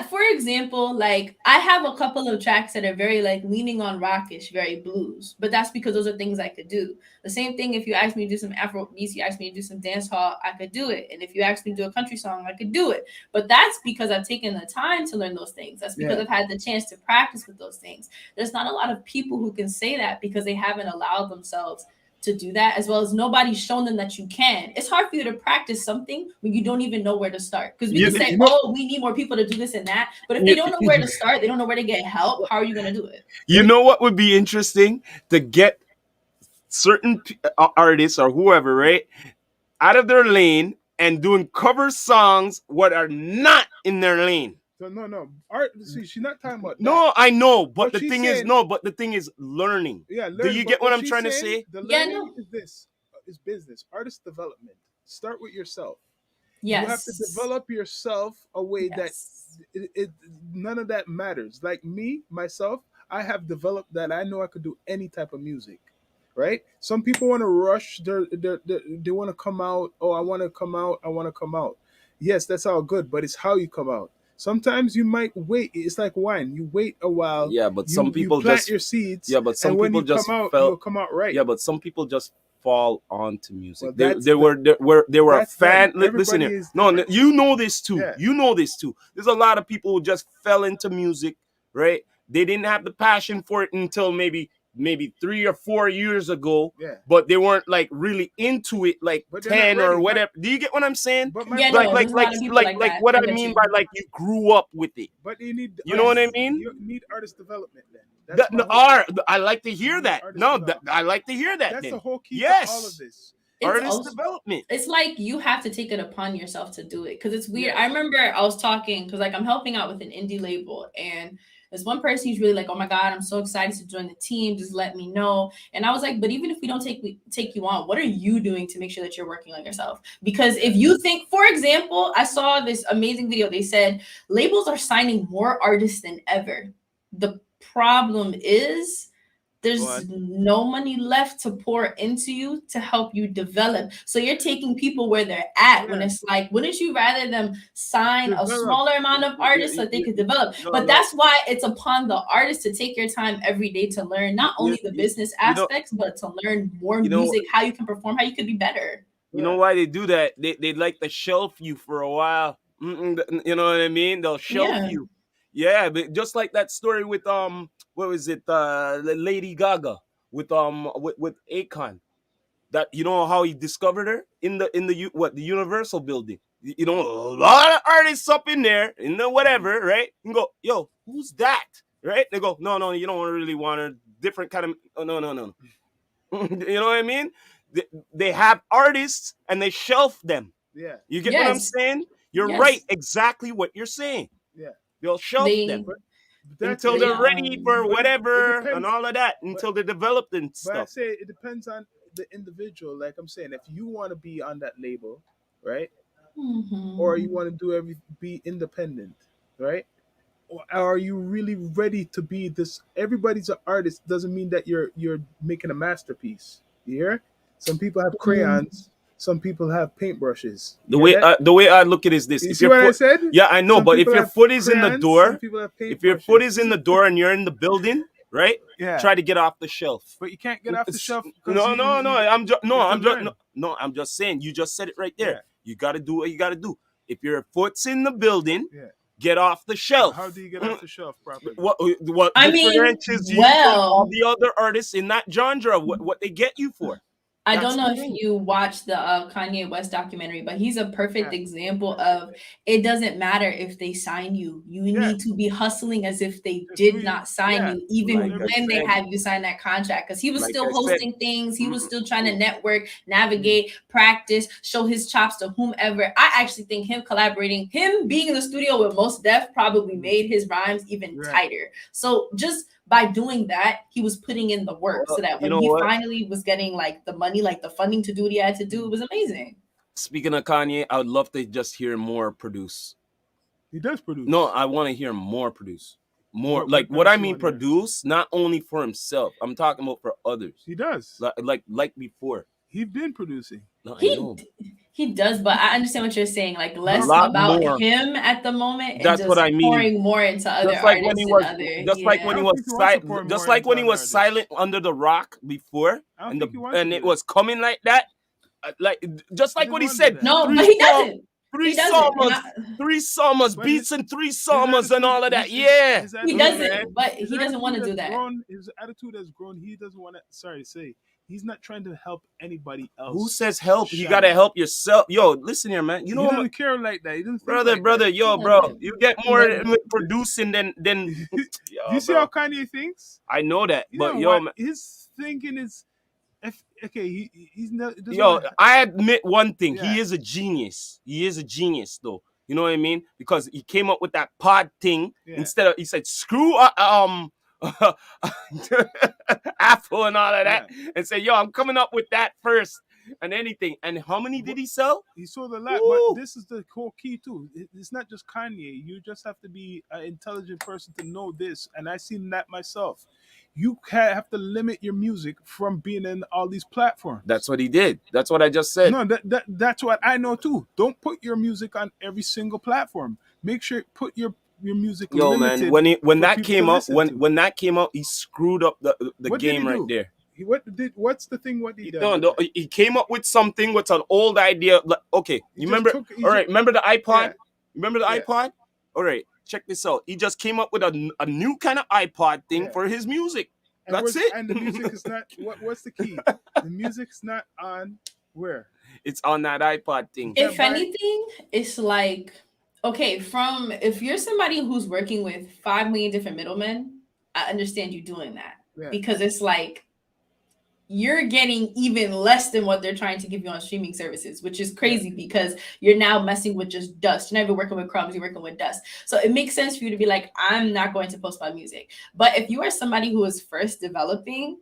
Speaker 1: for example, like I have a couple of tracks that are very like leaning on rockish, very blues, but that's because those are things I could do. The same thing if you ask me to do some Afro beats, you ask me to do some dance hall, I could do it. And if you ask me to do a country song, I could do it. But that's because I've taken the time to learn those things. That's because
Speaker 2: Yeah.
Speaker 1: I've had the chance to practice with those things. There's not a lot of people who can say that because they haven't allowed themselves to do that, as well as nobody's shown them that you can. It's hard for you to practice something when you don't even know where to start. Because we
Speaker 3: you,
Speaker 1: can say,
Speaker 2: You know,
Speaker 1: oh, we need more people to do this and that. But if they
Speaker 3: you,
Speaker 1: don't know where to start, they don't know where to get help, how are you going to do it?
Speaker 3: you know what would be interesting to get certain artists or whoever, right, out of their lane and doing cover songs what are not in their lane.
Speaker 2: so no, no. Art. See, she's not talking about that.
Speaker 3: No, I know, but
Speaker 2: What
Speaker 3: the
Speaker 2: she's
Speaker 3: thing is,
Speaker 2: saying,
Speaker 3: no, but the thing is learning.
Speaker 2: yeah,
Speaker 3: Do
Speaker 2: learn.
Speaker 3: you
Speaker 2: But
Speaker 3: get what
Speaker 2: what
Speaker 3: I'm
Speaker 2: she's
Speaker 3: trying to
Speaker 2: saying,
Speaker 3: say?
Speaker 2: the
Speaker 1: Yeah,
Speaker 2: learning
Speaker 1: no.
Speaker 2: is this: is business, artist development. Start with yourself. You have to
Speaker 1: Yes.
Speaker 2: develop yourself a way that
Speaker 1: Yes.
Speaker 2: none of that matters. Like me, myself, I have developed that I know I could do any type of music. right? Some people want to rush. They want to come out. Oh, I want to come out. I want to come out. Yes, that's all good, but it's how you come out. Sometimes you might wait. It's like wine. You wait a while.
Speaker 3: Yeah, but some
Speaker 2: You
Speaker 3: people
Speaker 2: plant
Speaker 3: just
Speaker 2: your seeds,
Speaker 3: yeah, but
Speaker 2: and
Speaker 3: some
Speaker 2: when
Speaker 3: people
Speaker 2: you come
Speaker 3: just
Speaker 2: out,
Speaker 3: felt
Speaker 2: you'll come out right.
Speaker 3: yeah, but some people just fall onto music.
Speaker 2: Well,
Speaker 3: They were a
Speaker 2: that's them.
Speaker 3: fan. Listen
Speaker 2: Everybody
Speaker 3: here.
Speaker 2: is
Speaker 3: No,
Speaker 2: different.
Speaker 3: you know this too.
Speaker 2: Yeah,
Speaker 3: You know this too. There's a lot of people who just fell into music, right? They didn't have the passion for it until maybe 3 or 4 years ago,
Speaker 2: yeah.
Speaker 3: but they weren't like really into it like
Speaker 2: But they're not
Speaker 3: 10 or
Speaker 2: ready.
Speaker 3: whatever. Do you get what I'm saying?
Speaker 2: But my
Speaker 1: Yeah,
Speaker 3: Like
Speaker 1: no,
Speaker 2: point.
Speaker 3: like
Speaker 1: there's a
Speaker 3: like
Speaker 1: lot of people
Speaker 3: like
Speaker 1: like
Speaker 3: like
Speaker 1: that.
Speaker 3: what
Speaker 1: I
Speaker 3: I
Speaker 1: get
Speaker 3: mean
Speaker 1: you.
Speaker 3: by like you grew up with it.
Speaker 2: But you need
Speaker 3: You know what I
Speaker 1: Yes.
Speaker 3: mean?
Speaker 2: you need artist development. Then that's my
Speaker 3: The
Speaker 2: whole
Speaker 3: art.
Speaker 2: point.
Speaker 3: I like to
Speaker 2: You
Speaker 3: hear
Speaker 2: need
Speaker 3: that.
Speaker 2: artist
Speaker 3: No,
Speaker 2: development.
Speaker 3: I like to hear that.
Speaker 2: That's the
Speaker 3: Then
Speaker 2: whole key to all of
Speaker 3: yes,
Speaker 2: this.
Speaker 1: It's
Speaker 3: artist
Speaker 1: also
Speaker 3: development.
Speaker 1: it's like you have to take it upon yourself to do it because it's weird. I
Speaker 2: Yes.
Speaker 1: remember I was talking because like I'm helping out with an indie label and there's one person who's really like, oh my god, I'm so excited to join the team. Just let me know. And I was like, but even if we don't take you on, what are you doing to make sure that you're working on yourself? Because
Speaker 2: Yeah.
Speaker 1: if you think, for example, I saw this amazing video. They said labels are signing more artists than ever. The problem is
Speaker 3: Go
Speaker 1: there's
Speaker 3: on.
Speaker 1: no money left to pour into you to help you develop. So you're taking people where they're at when
Speaker 2: Yeah.
Speaker 1: it's like, wouldn't you rather them sign a
Speaker 2: Develop.
Speaker 1: smaller amount of artists so that they could develop?
Speaker 3: No,
Speaker 1: But
Speaker 3: no.
Speaker 1: that's why it's upon the artist to take your time every day to learn not
Speaker 3: You,
Speaker 1: only the
Speaker 3: you,
Speaker 1: business
Speaker 3: you know
Speaker 1: aspects, but to learn more
Speaker 3: you know
Speaker 1: music, how you can perform, how you could be better.
Speaker 3: you know
Speaker 2: Yeah.
Speaker 3: why they do that? They like to shelf you for a while. You know what I mean? They'll shelf
Speaker 1: Yeah.
Speaker 3: you. Yeah, but just like that story with what was it? Lady Gaga with Akon. That you know how he discovered her the Universal building. You know, a lot of artists up in there in the
Speaker 2: Mhm.
Speaker 3: whatever, right? And go, yo, who's that? Right? They go, no, you don't really want a different kind of. Oh, no, no. You know what I mean? They have artists and they shelf them.
Speaker 2: Yeah.
Speaker 3: You get what I'm
Speaker 1: Yes.
Speaker 3: saying? You're right,
Speaker 1: Yes.
Speaker 3: exactly what you're saying.
Speaker 2: Yeah.
Speaker 3: They'll shelf them
Speaker 1: They
Speaker 2: But that's
Speaker 3: until
Speaker 2: it.
Speaker 1: they
Speaker 3: they're ready for
Speaker 2: But it
Speaker 3: whatever and
Speaker 2: depends.
Speaker 3: all of that,
Speaker 2: But
Speaker 3: until they're developed and
Speaker 2: but I
Speaker 3: stuff.
Speaker 2: say it depends on the individual. Like I'm saying, if you want to be on that label, right, or you
Speaker 1: Mhm.
Speaker 2: want to be independent, right, or are you really ready to be this? Everybody's an artist. Doesn't mean that you're making a masterpiece. You hear? Some people have
Speaker 1: Mhm.
Speaker 2: crayons. Some people have paintbrushes.
Speaker 3: The
Speaker 2: You hear
Speaker 3: way
Speaker 2: that?
Speaker 3: the way I look at it is this:
Speaker 2: You
Speaker 3: if
Speaker 2: see
Speaker 3: your
Speaker 2: what I
Speaker 3: foot,
Speaker 2: said?
Speaker 3: yeah, I know,
Speaker 2: Some
Speaker 3: but if
Speaker 2: people
Speaker 3: your
Speaker 2: have
Speaker 3: foot is in the
Speaker 2: crayons. Some
Speaker 3: door,
Speaker 2: people have
Speaker 3: if your foot
Speaker 2: paintbrushes.
Speaker 3: is in the door and you're in the building, right?
Speaker 2: Yeah,
Speaker 3: Try to get off the shelf.
Speaker 2: but you can't get off the shelf because
Speaker 3: No.
Speaker 2: you have to learn.
Speaker 3: No. I'm just saying. You just said it right there.
Speaker 2: Yeah,
Speaker 3: You got to do what you got to do. If your foot's in the building,
Speaker 2: yeah.
Speaker 3: get off the
Speaker 2: But how do
Speaker 3: shelf.
Speaker 2: you get off the shelf properly?
Speaker 3: What
Speaker 1: I mean,
Speaker 3: differentiates you from all
Speaker 1: well,
Speaker 3: the other artists in that genre? What they get you for?
Speaker 1: I
Speaker 3: That's
Speaker 1: don't
Speaker 3: the
Speaker 1: know if
Speaker 3: thing.
Speaker 1: you watched the Kanye West documentary, but he's a perfect
Speaker 2: Yeah,
Speaker 1: example of it doesn't matter if they sign you. You
Speaker 2: yeah.
Speaker 1: need to be hustling as if they
Speaker 2: Just
Speaker 1: did not sign
Speaker 2: yeah,
Speaker 1: you,
Speaker 2: do
Speaker 3: Like
Speaker 1: even
Speaker 3: I
Speaker 1: when they
Speaker 2: everything.
Speaker 3: said,
Speaker 1: had you sign that contract. Because he was
Speaker 3: like
Speaker 1: still
Speaker 3: I said.
Speaker 1: hosting things, he was
Speaker 3: Mm,
Speaker 1: still trying to
Speaker 3: mm,
Speaker 1: network,
Speaker 2: Mm,
Speaker 1: navigate, practice, show his chops to whomever. I actually think him being in the studio with Most Def probably
Speaker 2: mm.
Speaker 1: made his rhymes even
Speaker 2: Right.
Speaker 1: tighter. So just by doing that, he was putting in the work so
Speaker 3: well,
Speaker 1: that
Speaker 3: you
Speaker 1: when
Speaker 3: know
Speaker 1: he
Speaker 3: what?
Speaker 1: finally was getting like the money, like the funding to do what he had to do,
Speaker 2: Mm.
Speaker 1: it was amazing.
Speaker 3: Speaking of Kanye, I would love to just hear more produce.
Speaker 2: He does
Speaker 3: No,
Speaker 2: produce.
Speaker 3: I want to hear more produce. More like
Speaker 2: What
Speaker 3: what I
Speaker 2: else you
Speaker 3: mean
Speaker 2: want to hear?
Speaker 3: produce, not only for himself. I'm talking about for others.
Speaker 2: He does.
Speaker 3: Like before.
Speaker 2: He's been producing.
Speaker 3: No, I
Speaker 1: He
Speaker 3: know.
Speaker 1: he does, but I understand what you're saying. Like
Speaker 3: A
Speaker 2: He
Speaker 1: less
Speaker 3: lot
Speaker 1: about
Speaker 3: more.
Speaker 1: him at the moment and
Speaker 3: That's what
Speaker 1: just
Speaker 3: I mean.
Speaker 1: pouring more into other
Speaker 3: Just like when he
Speaker 1: artists and
Speaker 3: was
Speaker 1: other
Speaker 3: just like
Speaker 2: I
Speaker 3: when
Speaker 1: yeah.
Speaker 3: he
Speaker 2: don't
Speaker 3: was
Speaker 2: think he wants to pour
Speaker 3: silent just
Speaker 2: more
Speaker 3: like
Speaker 2: into
Speaker 3: when he
Speaker 2: other
Speaker 3: was silent
Speaker 2: artists.
Speaker 3: under the rock before
Speaker 2: I don't
Speaker 3: and
Speaker 2: think
Speaker 3: the
Speaker 2: he wants to
Speaker 3: and
Speaker 2: do
Speaker 3: it
Speaker 2: that.
Speaker 3: was coming like that. Like just
Speaker 2: He
Speaker 3: like
Speaker 2: doesn't
Speaker 3: what he
Speaker 2: want to do
Speaker 3: said,
Speaker 2: that.
Speaker 1: No,
Speaker 3: three
Speaker 1: but he
Speaker 3: song
Speaker 1: doesn't.
Speaker 3: three
Speaker 1: He doesn't. And
Speaker 3: summers, three summers,
Speaker 2: But
Speaker 3: beats and three
Speaker 2: his
Speaker 3: summers and
Speaker 2: attitude,
Speaker 3: all of that. Yeah.
Speaker 2: his
Speaker 1: he
Speaker 2: attitude,
Speaker 3: Man.
Speaker 1: doesn't. But
Speaker 2: his
Speaker 1: he doesn't want
Speaker 2: attitude
Speaker 1: to
Speaker 2: has
Speaker 1: do that.
Speaker 2: grown. His attitude has grown. He doesn't want to. Sorry to say, he's not trying to help anybody
Speaker 3: Who
Speaker 2: else
Speaker 3: says help? You gotta
Speaker 2: shine.
Speaker 3: help yourself. Yo, listen here, man. You
Speaker 2: He
Speaker 3: know what,
Speaker 2: doesn't care like that. He doesn't think
Speaker 3: brother,
Speaker 2: like that.
Speaker 3: yo,
Speaker 1: He
Speaker 3: bro.
Speaker 1: doesn't.
Speaker 3: You get
Speaker 1: He
Speaker 3: more
Speaker 1: doesn't.
Speaker 3: with producing than
Speaker 2: Do you
Speaker 3: yo,
Speaker 2: see how
Speaker 3: bro.
Speaker 2: Kanye thinks?
Speaker 3: I know that.
Speaker 2: You
Speaker 3: But
Speaker 2: know
Speaker 3: yo,
Speaker 2: what?
Speaker 3: man.
Speaker 2: His thinking is, okay, he's not. He doesn't
Speaker 3: Yo,
Speaker 2: want to.
Speaker 3: I admit one thing.
Speaker 2: Yeah,
Speaker 3: He is a genius. He is a genius, though. You know what I mean? Because he came up with that pod thing
Speaker 2: yeah,
Speaker 3: instead of he said screw Apple and all of that,
Speaker 2: yeah.
Speaker 3: and said, "Yo, I'm coming up with that first and anything." And how many did
Speaker 2: But
Speaker 3: he sell?
Speaker 2: he sold a lot, but
Speaker 3: Woo!
Speaker 2: this is the whole key too. It's not just Kanye. You just have to be an intelligent person to know this, and I seen that myself. you have to limit your music from being in all these platforms.
Speaker 3: That's what he did. That's what I just said.
Speaker 2: No, that's what I know too. Don't put your music on every single platform. Make sure put your music
Speaker 3: Yo, man,
Speaker 2: limited
Speaker 3: when
Speaker 2: for
Speaker 3: that
Speaker 2: people to
Speaker 3: came out,
Speaker 2: listen to.
Speaker 3: when that came out, he screwed up the
Speaker 2: What did he
Speaker 3: game right
Speaker 2: do?
Speaker 3: there.
Speaker 2: What's the thing? What he done
Speaker 3: No,
Speaker 2: with
Speaker 3: no,
Speaker 2: that?
Speaker 3: he came up with something with an old idea. Okay,
Speaker 2: He
Speaker 3: you
Speaker 2: just
Speaker 3: remember?
Speaker 2: took. He
Speaker 3: All
Speaker 2: just
Speaker 3: right, remember the iPod?
Speaker 2: yeah
Speaker 3: Remember the
Speaker 2: yeah
Speaker 3: iPod? All right, check this out. He just came up with a new kind of iPod thing
Speaker 2: yeah.
Speaker 3: for his music.
Speaker 2: And
Speaker 3: That's
Speaker 2: where's
Speaker 3: it.
Speaker 2: and the music is not what's the key? The music's not on where?
Speaker 3: It's on that iPod
Speaker 2: You
Speaker 3: thing.
Speaker 2: can't
Speaker 1: If
Speaker 2: buy it.
Speaker 1: anything, it's like, okay, from if you're somebody who's working with 5 million different middlemen, I understand you doing that,
Speaker 2: Yeah,
Speaker 1: because it's like you're getting even less than what they're trying to give you on streaming services, which is
Speaker 2: yeah.
Speaker 1: crazy because you're now messing with just dust. You're not even working with crumbs, you're working with dust. So it makes sense for you to be like, I'm not going to post my music. But if you are somebody who is first developing,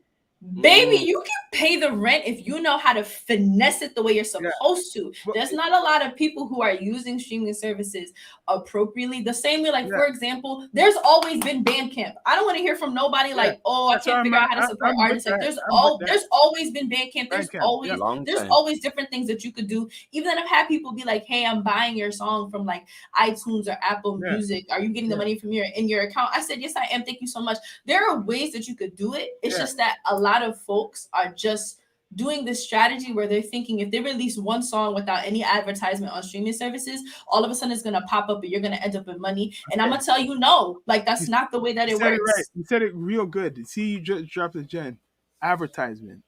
Speaker 1: baby,
Speaker 3: Mm,
Speaker 1: you can pay the rent if you know how to finesse it the way you're
Speaker 2: Yeah,
Speaker 1: supposed to.
Speaker 2: but
Speaker 1: There's not a lot of people who are using streaming services appropriately. The same way, like,
Speaker 2: yeah,
Speaker 1: for example, there's always been Bandcamp. I don't want to hear from nobody
Speaker 2: yeah.
Speaker 1: like, oh, I
Speaker 2: That's why
Speaker 1: can't figure out how to support
Speaker 2: I'm with
Speaker 1: artists. Like,
Speaker 2: that. I'm with that.
Speaker 1: there's always been Bandcamp.
Speaker 2: Bandcamp. Yep.
Speaker 3: long
Speaker 1: There's
Speaker 3: time.
Speaker 1: always different things that you could do. Even I've had people be like, hey, I'm buying your song from like iTunes or Apple
Speaker 2: Yeah,
Speaker 1: Music. Are you getting the
Speaker 2: yeah,
Speaker 1: money from your account? I said, yes, I am. Thank you so much. There are ways that you could do it. It's
Speaker 2: yeah.
Speaker 1: just that a lot of folks are just doing this strategy where they're thinking if they release one song without any advertisement on streaming services, all of a sudden it's gonna pop up and you're gonna end up with money. And I'm
Speaker 2: Okay.
Speaker 1: gonna tell you, no, like
Speaker 2: You,
Speaker 1: that's not the way that
Speaker 2: you
Speaker 1: it
Speaker 2: said it right.
Speaker 1: works.
Speaker 2: You said it real good. See, you just dropped the gen. Advertisement.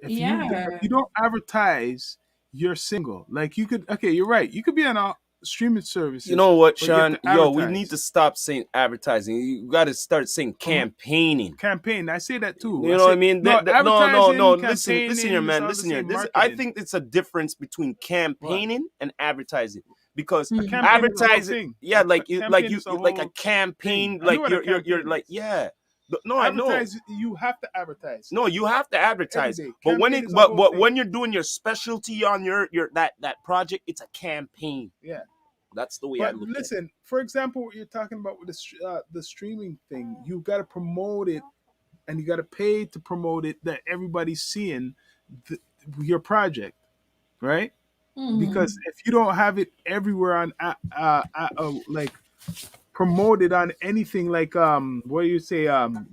Speaker 2: If
Speaker 1: Yeah.
Speaker 2: you don't advertise your single, like you could. Okay, you're right. You could be on all streaming
Speaker 3: You
Speaker 2: services,
Speaker 3: know what,
Speaker 2: but you have
Speaker 3: Sean?
Speaker 2: to
Speaker 3: Yo, we need to
Speaker 2: advertise.
Speaker 3: stop saying advertising. You got to start saying
Speaker 2: Promote
Speaker 3: campaigning.
Speaker 2: campaign. I say that too.
Speaker 3: You
Speaker 2: I
Speaker 3: know what I
Speaker 2: say
Speaker 3: mean?
Speaker 2: no
Speaker 3: No.
Speaker 2: advertising,
Speaker 3: Listen here,
Speaker 2: campaigning. It's
Speaker 3: man.
Speaker 2: all the
Speaker 3: Listen here.
Speaker 2: same
Speaker 3: This I
Speaker 2: marketing.
Speaker 3: think it's a difference between
Speaker 2: What
Speaker 3: campaigning and advertising because
Speaker 2: a
Speaker 1: Mhm.
Speaker 2: campaign is a whole
Speaker 3: advertising,
Speaker 2: thing.
Speaker 3: yeah,
Speaker 2: Campaign is a
Speaker 3: like a
Speaker 2: whole thing.
Speaker 3: campaign,
Speaker 2: I know
Speaker 3: like
Speaker 2: what a
Speaker 3: you're
Speaker 2: campaign
Speaker 3: like,
Speaker 2: is.
Speaker 3: yeah. No, I know.
Speaker 2: Advertise. You have to advertise
Speaker 3: No, you have to
Speaker 2: every
Speaker 3: advertise.
Speaker 2: day.
Speaker 3: But
Speaker 2: Campaign is a whole
Speaker 3: but
Speaker 2: thing.
Speaker 3: when you're doing your specialty on your that project, it's a campaign.
Speaker 2: Yeah.
Speaker 3: That's the way I
Speaker 2: But
Speaker 3: look at it.
Speaker 2: listen, for example, what you're talking about with the streaming thing, you got to promote it, and you got to pay to promote it that everybody's seeing the, your project, right? Because
Speaker 1: Mhm.
Speaker 2: if you don't have it everywhere on like promoted on anything like what do you say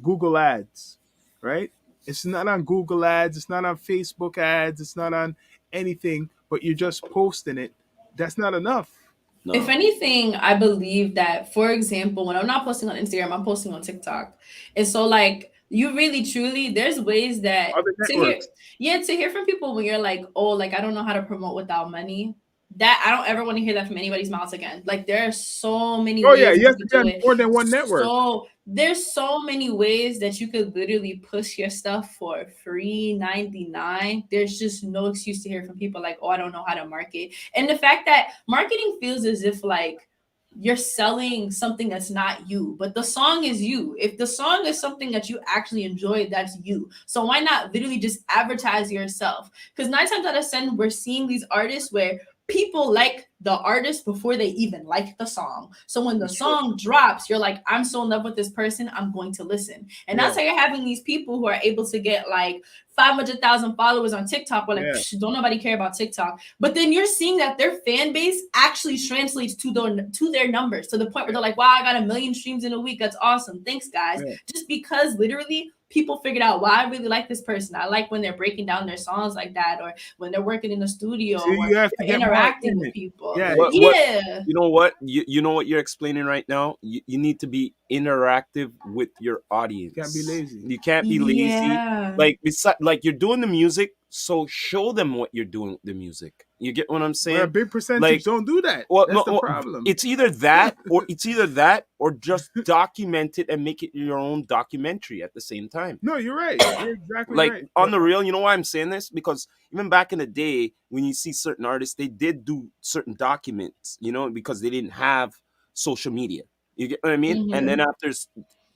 Speaker 2: Google Ads, right? It's not on Google Ads, it's not on Facebook ads, it's not on anything, but you're just posting it. That's not enough.
Speaker 1: If
Speaker 3: No.
Speaker 1: anything, I believe that, for example, when I'm not posting on Instagram, I'm posting on TikTok. And so, like, you really truly, there's ways that
Speaker 2: Other
Speaker 1: to hear,
Speaker 2: networks.
Speaker 1: yeah, to hear from people when you're like, oh, like, I don't know how to promote without money. That I don't ever want to hear that from anybody's mouth again. Like, there are so many
Speaker 2: Oh yeah,
Speaker 1: ways that
Speaker 2: you
Speaker 1: you
Speaker 2: have to
Speaker 1: could
Speaker 2: be
Speaker 1: do
Speaker 2: on
Speaker 1: it.
Speaker 2: more than one network.
Speaker 1: So, there's so many ways that you could literally push your stuff for free 99. There's just no excuse to hear from people like, oh, I don't know how to market. And the fact that marketing feels as if like you're selling something that's not you, but the song is you. If the song is something that you actually enjoy, that's you. So why not literally just advertise yourself? Because 9 times out of 10, we're seeing these artists where people like the artist before they even like the song. So when the
Speaker 2: It's true.
Speaker 1: song drops, you're like, I'm so in love with this person, I'm going to listen. And
Speaker 2: Yeah,
Speaker 1: that's how you're having these people who are able to get like 500,000 followers on TikTok. We're like,
Speaker 2: yeah,
Speaker 1: don't nobody care about TikTok. But then you're seeing that their fan base actually translates to their numbers to the point where
Speaker 2: yeah,
Speaker 1: they're like, wow, I got 1 million streams in a week. That's awesome. Thanks, guys.
Speaker 2: yeah.
Speaker 1: Just because literally people figured out why I really like this person. I like when they're breaking down their songs like that, or when they're working in the studio,
Speaker 2: So
Speaker 1: or
Speaker 2: you have to
Speaker 1: they're
Speaker 2: get more
Speaker 1: interacting
Speaker 2: in
Speaker 1: with
Speaker 2: it.
Speaker 1: people.
Speaker 2: Yeah,
Speaker 3: What
Speaker 1: Yeah.
Speaker 3: you know what you know what you're explaining right now. You need to be interactive with your
Speaker 2: can't be
Speaker 3: audience.
Speaker 2: lazy.
Speaker 3: You can't be lazy.
Speaker 1: Yeah.
Speaker 3: Like you're doing the music, so show them what you're doing with the music. You get what I'm
Speaker 2: But a
Speaker 3: saying?
Speaker 2: big percentage
Speaker 3: Like,
Speaker 2: don't do that.
Speaker 3: well,
Speaker 2: That's
Speaker 3: no,
Speaker 2: the
Speaker 3: well,
Speaker 2: problem.
Speaker 3: it's either that or just document it and make it your own documentary at the same time.
Speaker 2: No, you're right. You're exactly
Speaker 3: Like
Speaker 2: right.
Speaker 3: on
Speaker 2: But
Speaker 3: the real, you know why I'm saying this? Because even back in the day, when you see certain artists, they did do certain documents, because they didn't have social media. You get what I mean? And then
Speaker 1: Mm-hmm.
Speaker 3: after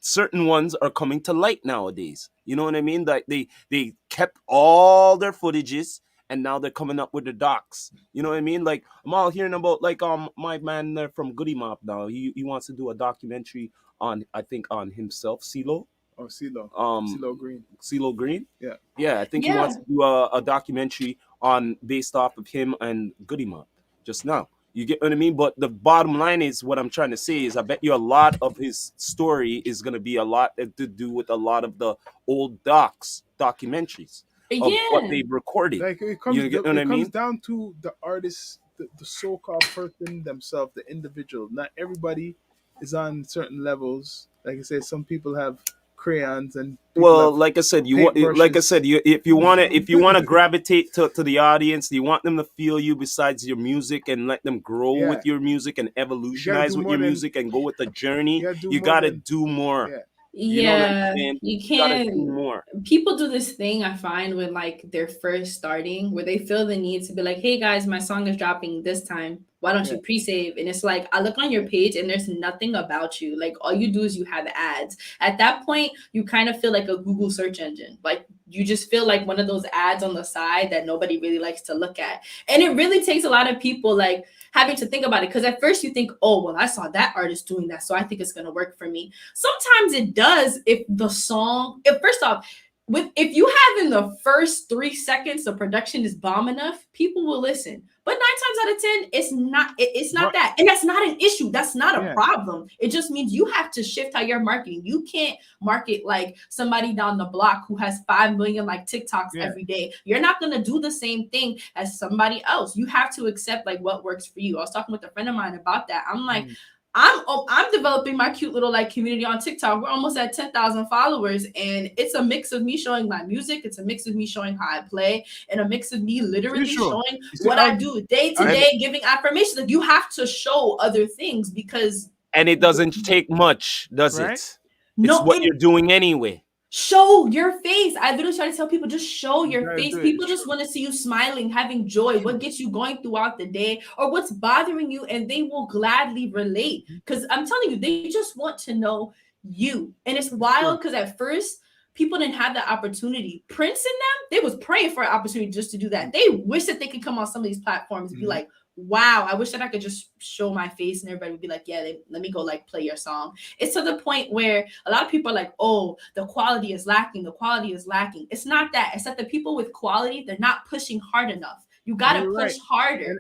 Speaker 3: certain ones are coming to light nowadays. You know what I mean? Like they kept all their footages and now they're coming up with the docs. You know what I mean? Like I'm all hearing about like my man there from Goody Mop now. He wants to do a documentary on I think on himself, CeeLo.
Speaker 2: Oh, CeeLo.
Speaker 3: Um,
Speaker 2: CeeLo Green.
Speaker 3: CeeLo Green.
Speaker 2: Yeah.
Speaker 3: Yeah, I think he
Speaker 1: Yeah.
Speaker 3: wants to do a documentary on based off of him and Goody Mob just now. You get what I mean? But the bottom line is what I'm trying to say is I bet you a lot of his story is gonna be a lot to do with a lot of the old documentaries of what
Speaker 1: Yeah.
Speaker 3: they've recorded.
Speaker 2: Like
Speaker 3: You get what I
Speaker 2: it comes
Speaker 3: mean?
Speaker 2: down to the artist, the so-called person themselves, the individual. Not everybody is on certain levels. Like I said, some people have crayons and people
Speaker 3: Well,
Speaker 2: have
Speaker 3: like I said, like I
Speaker 2: paintbrushes.
Speaker 3: said, if you want to gravitate to the audience, you want them to feel you besides your music and let them grow
Speaker 2: Yeah,
Speaker 3: with your music and
Speaker 2: you got to
Speaker 3: evolutionize
Speaker 2: do
Speaker 3: with
Speaker 2: more
Speaker 3: your
Speaker 2: than
Speaker 3: music and go with the
Speaker 2: you
Speaker 3: journey.
Speaker 2: got to do
Speaker 3: You
Speaker 2: more
Speaker 3: got to
Speaker 2: than
Speaker 3: do more.
Speaker 2: yeah.
Speaker 3: You know what I'm
Speaker 1: Yeah,
Speaker 3: saying?
Speaker 1: you
Speaker 3: You got to do
Speaker 1: can.
Speaker 3: more.
Speaker 1: People do this thing I find when like they're first starting, where they feel the need to be like, "Hey guys, my song is dropping this time. Why don't
Speaker 2: Yeah,
Speaker 1: you pre-save?" And it's like I look on your page and there's nothing about you. Like all you do is you have ads. At that point, you kind of feel like a Google search engine. Like you just feel like one of those ads on the side that nobody really likes to look at. And it really takes a lot of people like having to think about it because at first you think, "Oh, well, I saw that artist doing that, so I think it's gonna work for me." Sometimes it does if the song, if first off, with if you have in the first 3 seconds the production is bomb enough, people will listen. But 9 times out of 10, it's not
Speaker 2: but
Speaker 1: that. And that's not an issue. That's not a
Speaker 2: yeah,
Speaker 1: problem. It just means you have to shift how you're marketing. You can't market like somebody down the block who has 5 million like TikToks
Speaker 2: yeah.
Speaker 1: every day. You're not gonna do the same thing as somebody else. You have to accept like what works for you. I was talking with a friend of mine about that. I'm like,
Speaker 2: Mm.
Speaker 1: I'm developing my cute little like community on TikTok. We're almost at 10,000 followers, and it's a mix of me showing my music. It's a mix of me showing how I play, and a mix of me literally
Speaker 2: Visual.
Speaker 1: showing
Speaker 2: You see,
Speaker 1: what I do day to
Speaker 2: I
Speaker 3: And
Speaker 1: day, giving affirmations. Like you have to show other things because
Speaker 3: it doesn't take much, does
Speaker 2: right?
Speaker 3: it? It's
Speaker 1: no,
Speaker 3: what
Speaker 1: it
Speaker 3: you're doing anyway.
Speaker 1: show your face. I literally try to tell people just show
Speaker 2: You
Speaker 1: your
Speaker 2: gotta
Speaker 1: face.
Speaker 2: do it.
Speaker 1: People just
Speaker 2: True,
Speaker 1: want to see you smiling, having joy, what
Speaker 2: true.
Speaker 1: gets you going throughout the day, or what's bothering you, and they will gladly relate. Because I'm telling you, they just want to know you. And it's
Speaker 2: It's true.
Speaker 1: wild because at first people didn't have the opportunity. Prince and them, they was praying for an opportunity just to do that. They wish that they could come on some of these platforms and be
Speaker 2: Mm-hmm.
Speaker 1: like, wow, I wish that I could just show my face and everybody would be like, yeah, let me go like play your song. It's to the point where a lot of people are like, oh, the quality is lacking. The quality is lacking. It's not that. It's that the people with quality, they're not pushing hard enough. You got to
Speaker 2: You're
Speaker 1: push
Speaker 2: right.
Speaker 1: harder.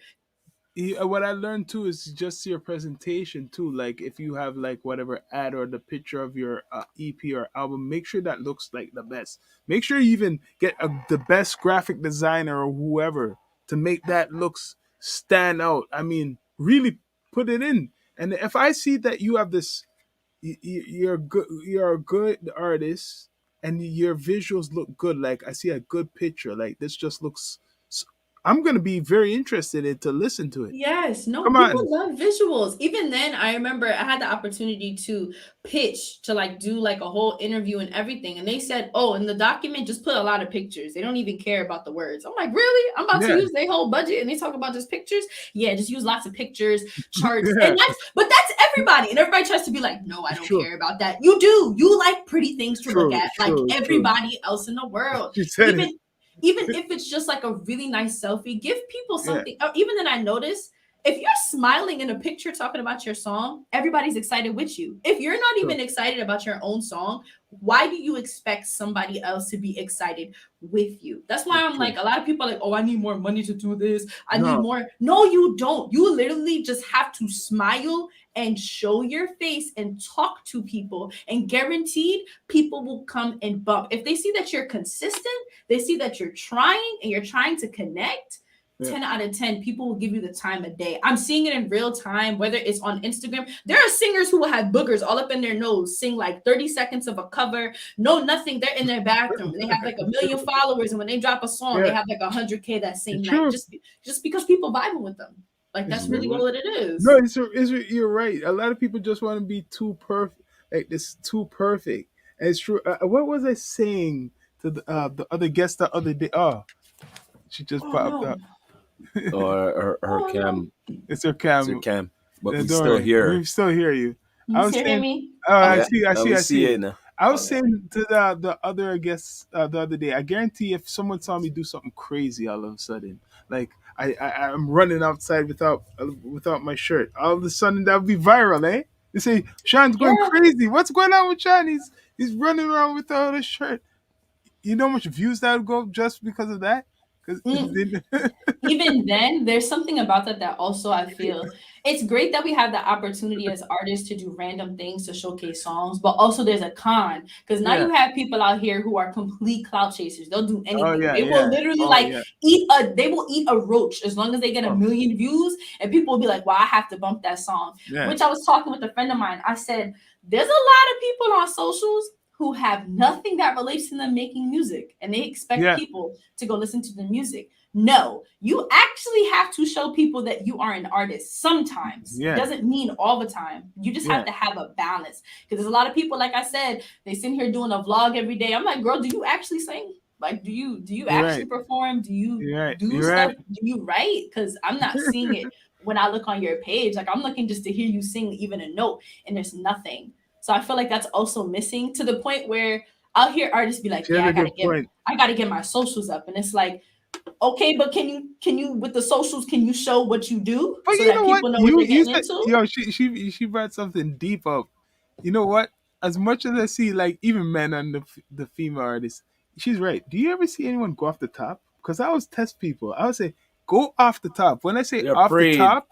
Speaker 2: What I learned too is just your presentation too. Like if you have like whatever ad or the picture of your EP or album, make sure that looks like the best. Make sure you even get the best graphic designer or whoever to make that looks stand out. I mean, really put it in. And if I see that you have this, you're good, you're a good artist, and your visuals look good. Like I see a good picture. Like this just looks. I'm gonna be very interested in to listen to it.
Speaker 1: Yes, no,
Speaker 2: Come
Speaker 1: people
Speaker 2: on.
Speaker 1: love visuals. Even then, I remember I had the opportunity to pitch to like do like a whole interview and everything. And they said, oh, in the document, just put a lot of pictures. They don't even care about the words. I'm like, really? I'm about to
Speaker 2: Yeah,
Speaker 1: use their whole budget and they talk about just pictures? Yeah, just use lots of pictures, charts.
Speaker 2: yeah,
Speaker 1: And that's everybody. And everybody tries to be like, no, I
Speaker 2: it's
Speaker 1: don't
Speaker 2: true.
Speaker 1: care about that. You do. You like pretty things
Speaker 2: It's
Speaker 1: to look
Speaker 2: true.
Speaker 1: at,
Speaker 2: It's
Speaker 1: like
Speaker 2: true. It's true.
Speaker 1: everybody else in the world.
Speaker 2: She said it.
Speaker 1: Even even if it's just like a really nice selfie, give people
Speaker 2: Yeah,
Speaker 1: something. Or even then, I notice if you're smiling in a picture talking about your song, everybody's excited with you. If you're not
Speaker 2: true.
Speaker 1: even excited about your own song, why do you expect somebody else to be excited with you? That's why
Speaker 2: It's
Speaker 1: I'm
Speaker 2: true.
Speaker 1: like, a lot of people are like, oh, I need more money to do this. I need
Speaker 2: No,
Speaker 1: more. No, you don't. You literally just have to smile and show your face and talk to people, and guaranteed people will come and bump. If they see that you're consistent, they see that you're trying and you're trying to connect.
Speaker 2: yeah.
Speaker 1: 10 out of 10 people will give you the time of day. I'm seeing it in real time, whether it's on Instagram. There are singers who will have boogers all up in their nose, sing like 30 seconds of a cover, no nothing. They're in their bathroom. They have like a million followers, and when they drop a song, they
Speaker 2: Yeah,
Speaker 1: have like 100K that same
Speaker 2: it's
Speaker 1: night,
Speaker 2: true.
Speaker 1: just because people vibing with them. Like
Speaker 2: It's
Speaker 1: that's
Speaker 2: true.
Speaker 1: really
Speaker 3: Hmm.
Speaker 1: all it
Speaker 2: No,
Speaker 1: is.
Speaker 2: you're right. A lot of people just want to be too perfect, like this, too perfect. And it's true. What was I saying to the other guest the other day? Oh, she just
Speaker 1: Oh
Speaker 2: popped
Speaker 1: no.
Speaker 2: up.
Speaker 3: Or her
Speaker 1: Oh no.
Speaker 3: cam,
Speaker 2: It's her
Speaker 3: it's her
Speaker 2: cam.
Speaker 3: cam, but we
Speaker 2: Don't
Speaker 3: still
Speaker 2: worry,
Speaker 3: hear.
Speaker 2: we still hear you.
Speaker 1: You
Speaker 2: I was
Speaker 1: still hear
Speaker 2: saying,
Speaker 1: me?
Speaker 2: oh, I
Speaker 1: Okay.
Speaker 3: Yeah,
Speaker 2: see, I see,
Speaker 3: we
Speaker 2: I
Speaker 3: see
Speaker 2: see.
Speaker 3: it now.
Speaker 2: I was
Speaker 1: Okay.
Speaker 2: saying to the other guests the other day, I guarantee if someone saw me do something crazy all of a sudden, like I'm running outside without my shirt, all of a sudden that would be viral, eh? They say Sean's going
Speaker 1: Yeah.
Speaker 2: crazy. What's going on with Sean? He's running around without a shirt. You know how much views that would go just because of that? Because
Speaker 1: Mm. Even then, there's something about that also I feel it's great that we have the opportunity as artists to do random things to showcase songs, but also there's a con because now
Speaker 2: yeah.
Speaker 1: you have people out here who are complete clout chasers. They'll do
Speaker 2: Oh
Speaker 1: anything.
Speaker 2: yeah,
Speaker 1: They will
Speaker 2: yeah.
Speaker 1: literally
Speaker 2: Oh
Speaker 1: like
Speaker 2: yeah.
Speaker 1: they will eat a roach as long as they get a
Speaker 2: Oh
Speaker 1: million views, and people will be like, "Well, I have to bump that song."
Speaker 2: yeah.
Speaker 1: Which I was talking with a friend of mine. I said, "There's a lot of people on socials." Who have nothing that relates to them making music, and they expect
Speaker 2: Yeah.
Speaker 1: people to go listen to the music. No, you actually have to show people that you are an artist sometimes.
Speaker 2: Yeah.
Speaker 1: Doesn't mean all the time. You just have
Speaker 2: Yeah.
Speaker 1: to have a balance. Because there's a lot of people, like I said, they sit here doing a vlog every day. I'm like, girl, do you actually sing? Like, do you
Speaker 2: You're
Speaker 1: actually
Speaker 2: right.
Speaker 1: perform? Do you
Speaker 2: You're right.
Speaker 1: do
Speaker 2: You're
Speaker 1: stuff?
Speaker 2: right.
Speaker 1: Do you write? Because I'm not seeing it when I look on your page. Like I'm looking just to hear you sing even a note, and there's nothing. So I feel like that's also missing to the point where I'll hear artists be like,
Speaker 2: She has
Speaker 1: "Yeah,
Speaker 2: a good point.
Speaker 1: I gotta get my socials up," and it's like, okay, but can you with the socials can you show what you do
Speaker 2: But
Speaker 1: so
Speaker 2: you
Speaker 1: that
Speaker 2: know what?
Speaker 1: people know what
Speaker 2: You
Speaker 1: they're
Speaker 2: you
Speaker 1: getting
Speaker 2: said
Speaker 1: into?
Speaker 2: yo, she brought something deep up. You know what? As much as I see like even men and the female artists, she's right. Do you ever see anyone go off the top? Because I always test people. I would say go off the top. When I say
Speaker 3: They're
Speaker 2: off the
Speaker 3: afraid
Speaker 2: top,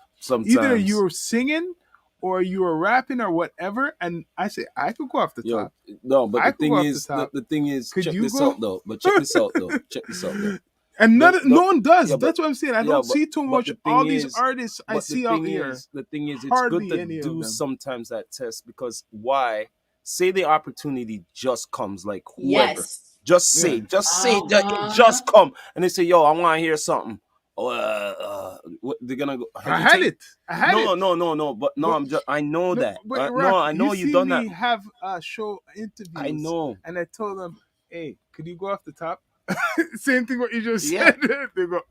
Speaker 2: either
Speaker 3: sometimes.
Speaker 2: you're singing or you are rapping or whatever, and I say I could go off the
Speaker 3: Yo,
Speaker 2: top.
Speaker 3: no, but
Speaker 2: I
Speaker 3: the
Speaker 2: could go
Speaker 3: thing
Speaker 2: off the
Speaker 3: is,
Speaker 2: top.
Speaker 3: the thing is,
Speaker 2: Could
Speaker 3: check
Speaker 2: you
Speaker 3: this
Speaker 2: go?
Speaker 3: out though. But check this out though. Check this out though.
Speaker 2: And
Speaker 3: The
Speaker 2: no one does.
Speaker 3: yeah, but
Speaker 2: That's what I'm saying. I
Speaker 3: yeah,
Speaker 2: don't see too
Speaker 3: but
Speaker 2: much. All these artists I
Speaker 3: the
Speaker 2: see out
Speaker 3: thing
Speaker 2: here,
Speaker 3: is, it's good
Speaker 2: hardly
Speaker 3: to
Speaker 2: any of
Speaker 3: do
Speaker 2: them.
Speaker 3: sometimes that test because why? Say the opportunity just comes, like whoever,
Speaker 1: Yes.
Speaker 2: Yeah.
Speaker 3: just say that it
Speaker 1: Uh-huh.
Speaker 3: just come, and they say, "Yo, I want to hear something." Oh, they're gonna go
Speaker 2: I had
Speaker 3: hesitate.
Speaker 2: it. I had
Speaker 3: No,
Speaker 2: it.
Speaker 3: no, no, no. But no,
Speaker 2: But
Speaker 3: I know
Speaker 2: no,
Speaker 3: that.
Speaker 2: but
Speaker 3: No,
Speaker 2: Rock,
Speaker 3: I
Speaker 2: you
Speaker 3: know you
Speaker 2: see
Speaker 3: done that.
Speaker 2: me have show
Speaker 3: I
Speaker 2: interviews,
Speaker 3: know.
Speaker 2: and I told them, "Hey, could you go off the top?" Same thing what you just
Speaker 3: Yeah.
Speaker 2: said. They go,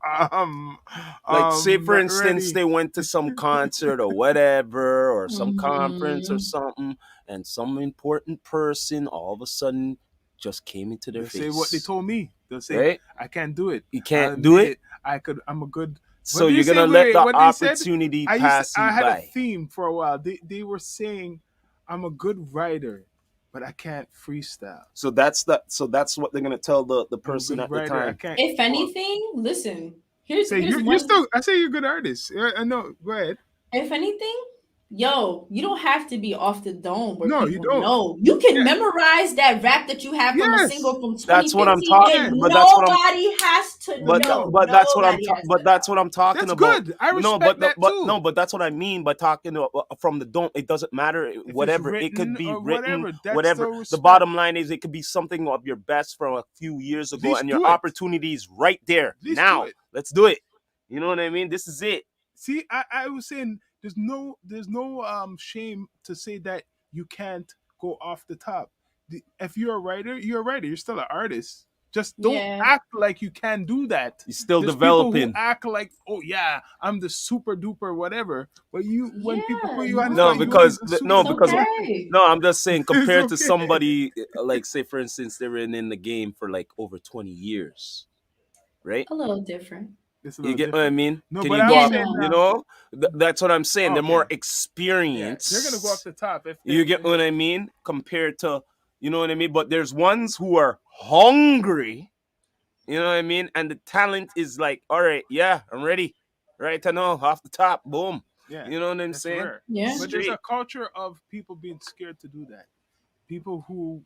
Speaker 3: Like, say for
Speaker 2: not
Speaker 3: instance,
Speaker 2: ready.
Speaker 3: they went to some concert or whatever, or some conference or
Speaker 1: Mm-hmm.
Speaker 3: something, and some important person all of a sudden just came into their
Speaker 2: They'll say what they
Speaker 3: face,
Speaker 2: told me. They'll say,
Speaker 3: right?
Speaker 2: "I can't do it.
Speaker 3: You
Speaker 2: I'll
Speaker 3: can't do
Speaker 2: admit
Speaker 3: it,
Speaker 2: it. I could. I'm a good."
Speaker 3: so
Speaker 2: What did they
Speaker 3: you're
Speaker 2: say?
Speaker 3: gonna
Speaker 2: Wait,
Speaker 3: let
Speaker 2: wait.
Speaker 3: the
Speaker 2: What they said?
Speaker 3: opportunity
Speaker 2: I used to.
Speaker 3: pass you
Speaker 2: I had a
Speaker 3: by.
Speaker 2: theme for a while. They were saying, "I'm a good writer, but I can't freestyle.
Speaker 3: So that's what they're gonna tell the
Speaker 2: I'm a
Speaker 3: person
Speaker 2: good
Speaker 3: at the
Speaker 2: writer. I
Speaker 3: time.
Speaker 2: can't
Speaker 1: If
Speaker 2: perform."
Speaker 1: anything, listen, here's
Speaker 2: Say
Speaker 1: here's
Speaker 2: you're
Speaker 1: one.
Speaker 2: still. I say you're a good artist. I know. Go ahead.
Speaker 1: If anything, yo, you don't have to be off the dome where
Speaker 2: No, you
Speaker 1: people
Speaker 2: don't.
Speaker 1: know. You can
Speaker 2: Yeah.
Speaker 1: memorize that rap that you have from a
Speaker 2: Yes.
Speaker 1: single from
Speaker 3: That's what I'm
Speaker 1: 2015,
Speaker 3: talking.
Speaker 2: Yeah.
Speaker 1: and
Speaker 3: But that's what I'm.
Speaker 1: nobody has to
Speaker 2: No.
Speaker 1: know. Nobody has
Speaker 3: But
Speaker 1: to
Speaker 3: that's what
Speaker 1: know.
Speaker 3: I'm talking
Speaker 2: That's
Speaker 3: about.
Speaker 2: good. I
Speaker 3: No,
Speaker 2: respect that
Speaker 3: but
Speaker 2: too.
Speaker 3: no, but that's what I mean by talking from the don't. It doesn't matter.
Speaker 2: If it's
Speaker 3: Whatever it could
Speaker 2: written
Speaker 3: be
Speaker 2: or
Speaker 3: written,
Speaker 2: whatever, that's
Speaker 3: whatever.
Speaker 2: still
Speaker 3: The
Speaker 2: respect.
Speaker 3: bottom line is, it could be something of your best from a few years
Speaker 2: At
Speaker 3: ago,
Speaker 2: least
Speaker 3: and your
Speaker 2: do it.
Speaker 3: opportunity is right there
Speaker 2: At least do
Speaker 3: now.
Speaker 2: it.
Speaker 3: Let's do it. You know what I mean? This is it.
Speaker 2: See, I was saying there's no shame to say that you can't go off the top. If you're a writer, you're a writer. You're still an artist. Just don't
Speaker 1: Yeah.
Speaker 2: act like you can do that.
Speaker 3: You're still
Speaker 2: There's people who
Speaker 3: developing.
Speaker 2: act like, oh yeah, I'm the super duper whatever. But you, when people put
Speaker 1: Yeah.
Speaker 2: you on the
Speaker 3: No,
Speaker 2: spot,
Speaker 1: No.
Speaker 2: you ain't
Speaker 3: because
Speaker 2: the super
Speaker 3: no,
Speaker 1: It's
Speaker 2: duper
Speaker 3: because
Speaker 2: nothing.
Speaker 1: okay.
Speaker 3: no, I'm just saying
Speaker 2: It's
Speaker 3: compared to
Speaker 2: okay.
Speaker 3: somebody like, say for instance, they were in the game for like over 20 years, right?
Speaker 1: A little different.
Speaker 2: It's a
Speaker 3: You
Speaker 2: little
Speaker 3: get what I
Speaker 2: different.
Speaker 3: mean?
Speaker 2: No,
Speaker 3: Can
Speaker 2: but
Speaker 3: you
Speaker 2: I
Speaker 3: go
Speaker 2: was
Speaker 1: Yeah,
Speaker 3: up?
Speaker 2: saying,
Speaker 3: You
Speaker 1: no.
Speaker 3: know, That's what I'm saying. They're more
Speaker 2: okay, yeah, they're gonna go off
Speaker 3: experienced.
Speaker 2: the top if
Speaker 3: You
Speaker 2: they.
Speaker 3: get what I mean? Compared to, you know what I mean? But there's ones who are hungry, you know what I mean? And the talent is like, all right, yeah, I'm ready. Right, I know, off the top, boom.
Speaker 2: Yeah,
Speaker 3: You know what I'm
Speaker 2: that's
Speaker 3: saying?
Speaker 2: rare.
Speaker 1: Yeah.
Speaker 2: But there's a
Speaker 3: Straight.
Speaker 2: culture of people being scared to do that. People who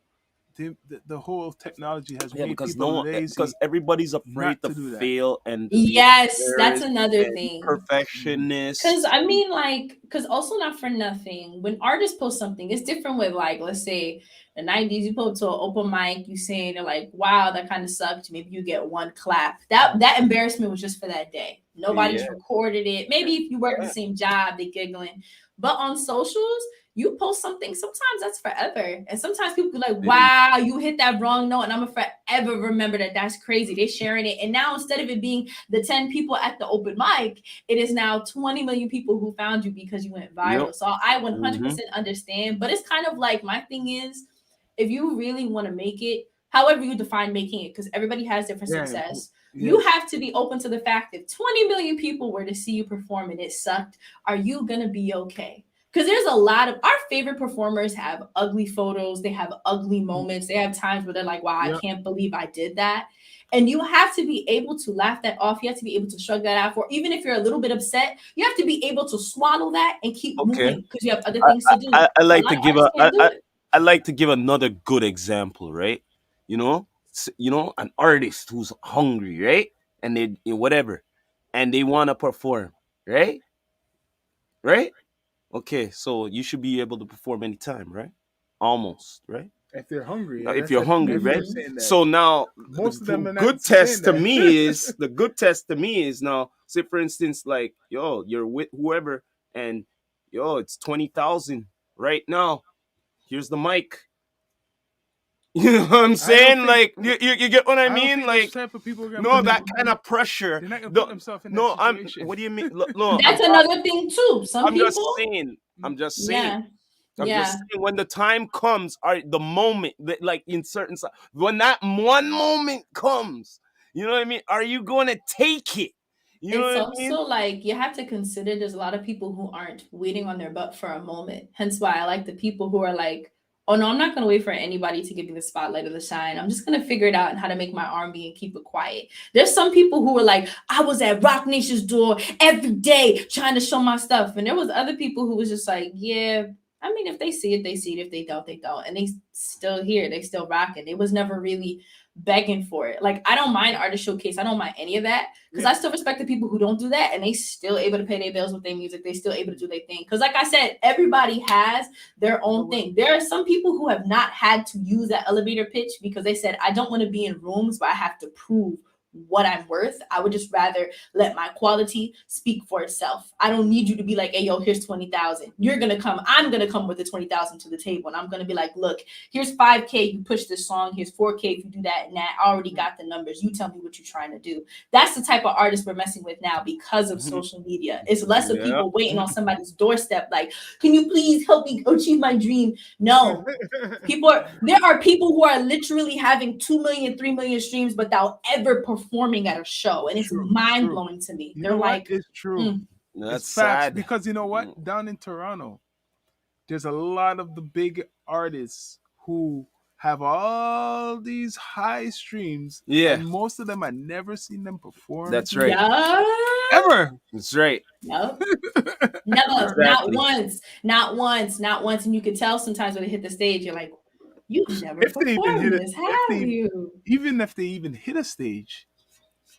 Speaker 2: the whole technology has
Speaker 3: Yeah,
Speaker 2: made
Speaker 3: because
Speaker 2: people
Speaker 3: no one, because
Speaker 2: lazy
Speaker 3: everybody's afraid
Speaker 2: not
Speaker 3: to
Speaker 2: to do that.
Speaker 3: fail and to be
Speaker 1: Yes, that's
Speaker 3: embarrassed
Speaker 1: another
Speaker 3: and
Speaker 1: thing.
Speaker 2: Mhm.
Speaker 1: Cause
Speaker 3: perfectionist.
Speaker 1: I mean, like, cause also not for nothing. When artists post something, it's different with like, let's say the '90s. You post to an open mic, you saying they're like, "Wow, that kind of sucked." Maybe you get one clap. That embarrassment was just for that day.
Speaker 3: Yeah,
Speaker 1: Nobody's recorded it. Maybe if you work the
Speaker 3: yeah.
Speaker 1: same job, they giggling. But on socials, you post something. Sometimes that's forever, and sometimes people be like,
Speaker 3: It is.
Speaker 1: "Wow, you hit that wrong note," and I'm gonna forever remember that. That's crazy. They sharing it, and now instead of it being the 10 people at the open mic, it is now 20 million people who found you because you went
Speaker 3: Yep.
Speaker 1: viral. So I
Speaker 3: Hmm.
Speaker 1: 100% understand. But it's kind of like my thing is if you really want to make it, however you define making it, because everybody has different
Speaker 2: Yeah.
Speaker 1: success, you
Speaker 2: Yes.
Speaker 1: have to be open to the fact if 20 million people were to see you perform and it sucked, are you going to be okay? because there's a lot of our favorite performers have ugly photos, they have ugly moments, they have times where they're like, wow, I
Speaker 2: Yeah.
Speaker 1: can't believe I did that. And you have to be able to laugh that off. You have to be able to shrug that off. Or even if you're a little bit upset, you have to be able to swallow that and keep
Speaker 3: Okay.
Speaker 1: moving because you have other things to do.
Speaker 3: I
Speaker 1: A
Speaker 3: like
Speaker 1: lot
Speaker 3: to
Speaker 1: of
Speaker 3: give
Speaker 1: artists
Speaker 3: a
Speaker 1: can't do it.
Speaker 3: I like to give another good example, right? An artist who's hungry, right? And whatever, and they want to perform, right? Right? Okay, so you should be able to perform anytime, right? Almost, right?
Speaker 2: If they're hungry,
Speaker 3: If
Speaker 2: that's
Speaker 3: you're hungry,
Speaker 2: if they're
Speaker 3: right?
Speaker 1: Mhm.
Speaker 2: saying that.
Speaker 3: So now
Speaker 2: Most of them are not
Speaker 3: good
Speaker 2: saying
Speaker 3: test to
Speaker 2: that.
Speaker 3: me is the good test to me is now, say for instance, like, yo, you're with whoever, and yo, it's 20,000 right now. Here's the mic. You know what I'm
Speaker 2: I don't
Speaker 3: saying?
Speaker 2: think
Speaker 3: Like, you get what I
Speaker 2: I don't
Speaker 3: mean?
Speaker 2: think those
Speaker 3: Like,
Speaker 2: type of people are gonna
Speaker 3: no,
Speaker 2: put
Speaker 3: that
Speaker 2: them.
Speaker 3: kind
Speaker 1: Mhm.
Speaker 3: of pressure.
Speaker 2: They're not gonna put
Speaker 3: No,
Speaker 2: themselves in that
Speaker 3: no, I'm.
Speaker 2: situation.
Speaker 3: What do you mean? No,
Speaker 1: That's another thing too. Some
Speaker 3: I'm just
Speaker 1: people,
Speaker 3: saying. I'm just saying.
Speaker 1: yeah,
Speaker 3: I'm just
Speaker 1: yeah,
Speaker 3: saying when the time comes, or the moment that, like in certain, when that one moment comes, you know what I mean? Are you going to take it? You know
Speaker 1: it's
Speaker 3: what I
Speaker 1: also
Speaker 3: mean?
Speaker 1: like you have to consider there's a lot of people who aren't waiting on their butt for a moment. Hence why I like the people who are like, oh no, I'm not gonna wait for anybody to give me the spotlight or the shine. I'm just gonna figure it out and how to make my R&B and keep it quiet. There's some people who were like, I was at Rock Nation's door every day trying to show my stuff. And there was other people who was just like, yeah, I mean, if they see it, they see it. If they don't, they don't. And they still here, they still rocking. It was never really begging for it. Like I don't mind artist showcase. I don't mind any of that because
Speaker 2: Yeah.
Speaker 1: I still respect the people who don't do that and they still able to pay their bills with their music. They still able to do their thing. Because like I said, everybody has their
Speaker 2: You know
Speaker 1: own
Speaker 2: what?
Speaker 1: thing. There are some people who have not had to use that elevator pitch because they said, I don't want to be in rooms where I have to prove what I'm worth. I would just rather let my quality speak for itself. I don't need you to be like, hey, yo, here's 20,000. You're going to come. I'm going to come with the 20,000 to the table. And I'm going to be like, look, here's 5K. You push this song. Here's 4K if you do that and that. I already got the numbers. You tell me what you're trying to do. That's the type of artist we're messing with now because of social media. It's less of
Speaker 3: Yeah.
Speaker 1: people waiting on somebody's doorstep. Like, can you please help me achieve my dream? No, there are people who are literally having 2 million, 3 million streams without ever performing at a show. And
Speaker 2: It's
Speaker 1: it's
Speaker 2: true. It's
Speaker 1: mind
Speaker 2: true.
Speaker 1: blowing to me.
Speaker 2: You
Speaker 1: They're
Speaker 2: know what?
Speaker 1: like,
Speaker 2: It's true.
Speaker 1: mm,
Speaker 2: It's
Speaker 3: That's
Speaker 2: facts
Speaker 3: sad.
Speaker 2: because you know what?
Speaker 3: Mm.
Speaker 2: Down in Toronto, there's a lot of the big artists who have all these high streams,
Speaker 3: Yeah,
Speaker 2: and most of them I never seen them perform
Speaker 3: that's right.
Speaker 1: yeah,
Speaker 2: ever.
Speaker 3: That's right.
Speaker 1: no, never, not
Speaker 3: Exactly.
Speaker 1: once, not once, not once. And you could tell sometimes when they hit the stage, you're like, you've never
Speaker 2: If they even hit
Speaker 1: performed
Speaker 2: it,
Speaker 1: this,
Speaker 2: if
Speaker 1: have
Speaker 2: they
Speaker 1: you?
Speaker 2: even if they even hit a stage,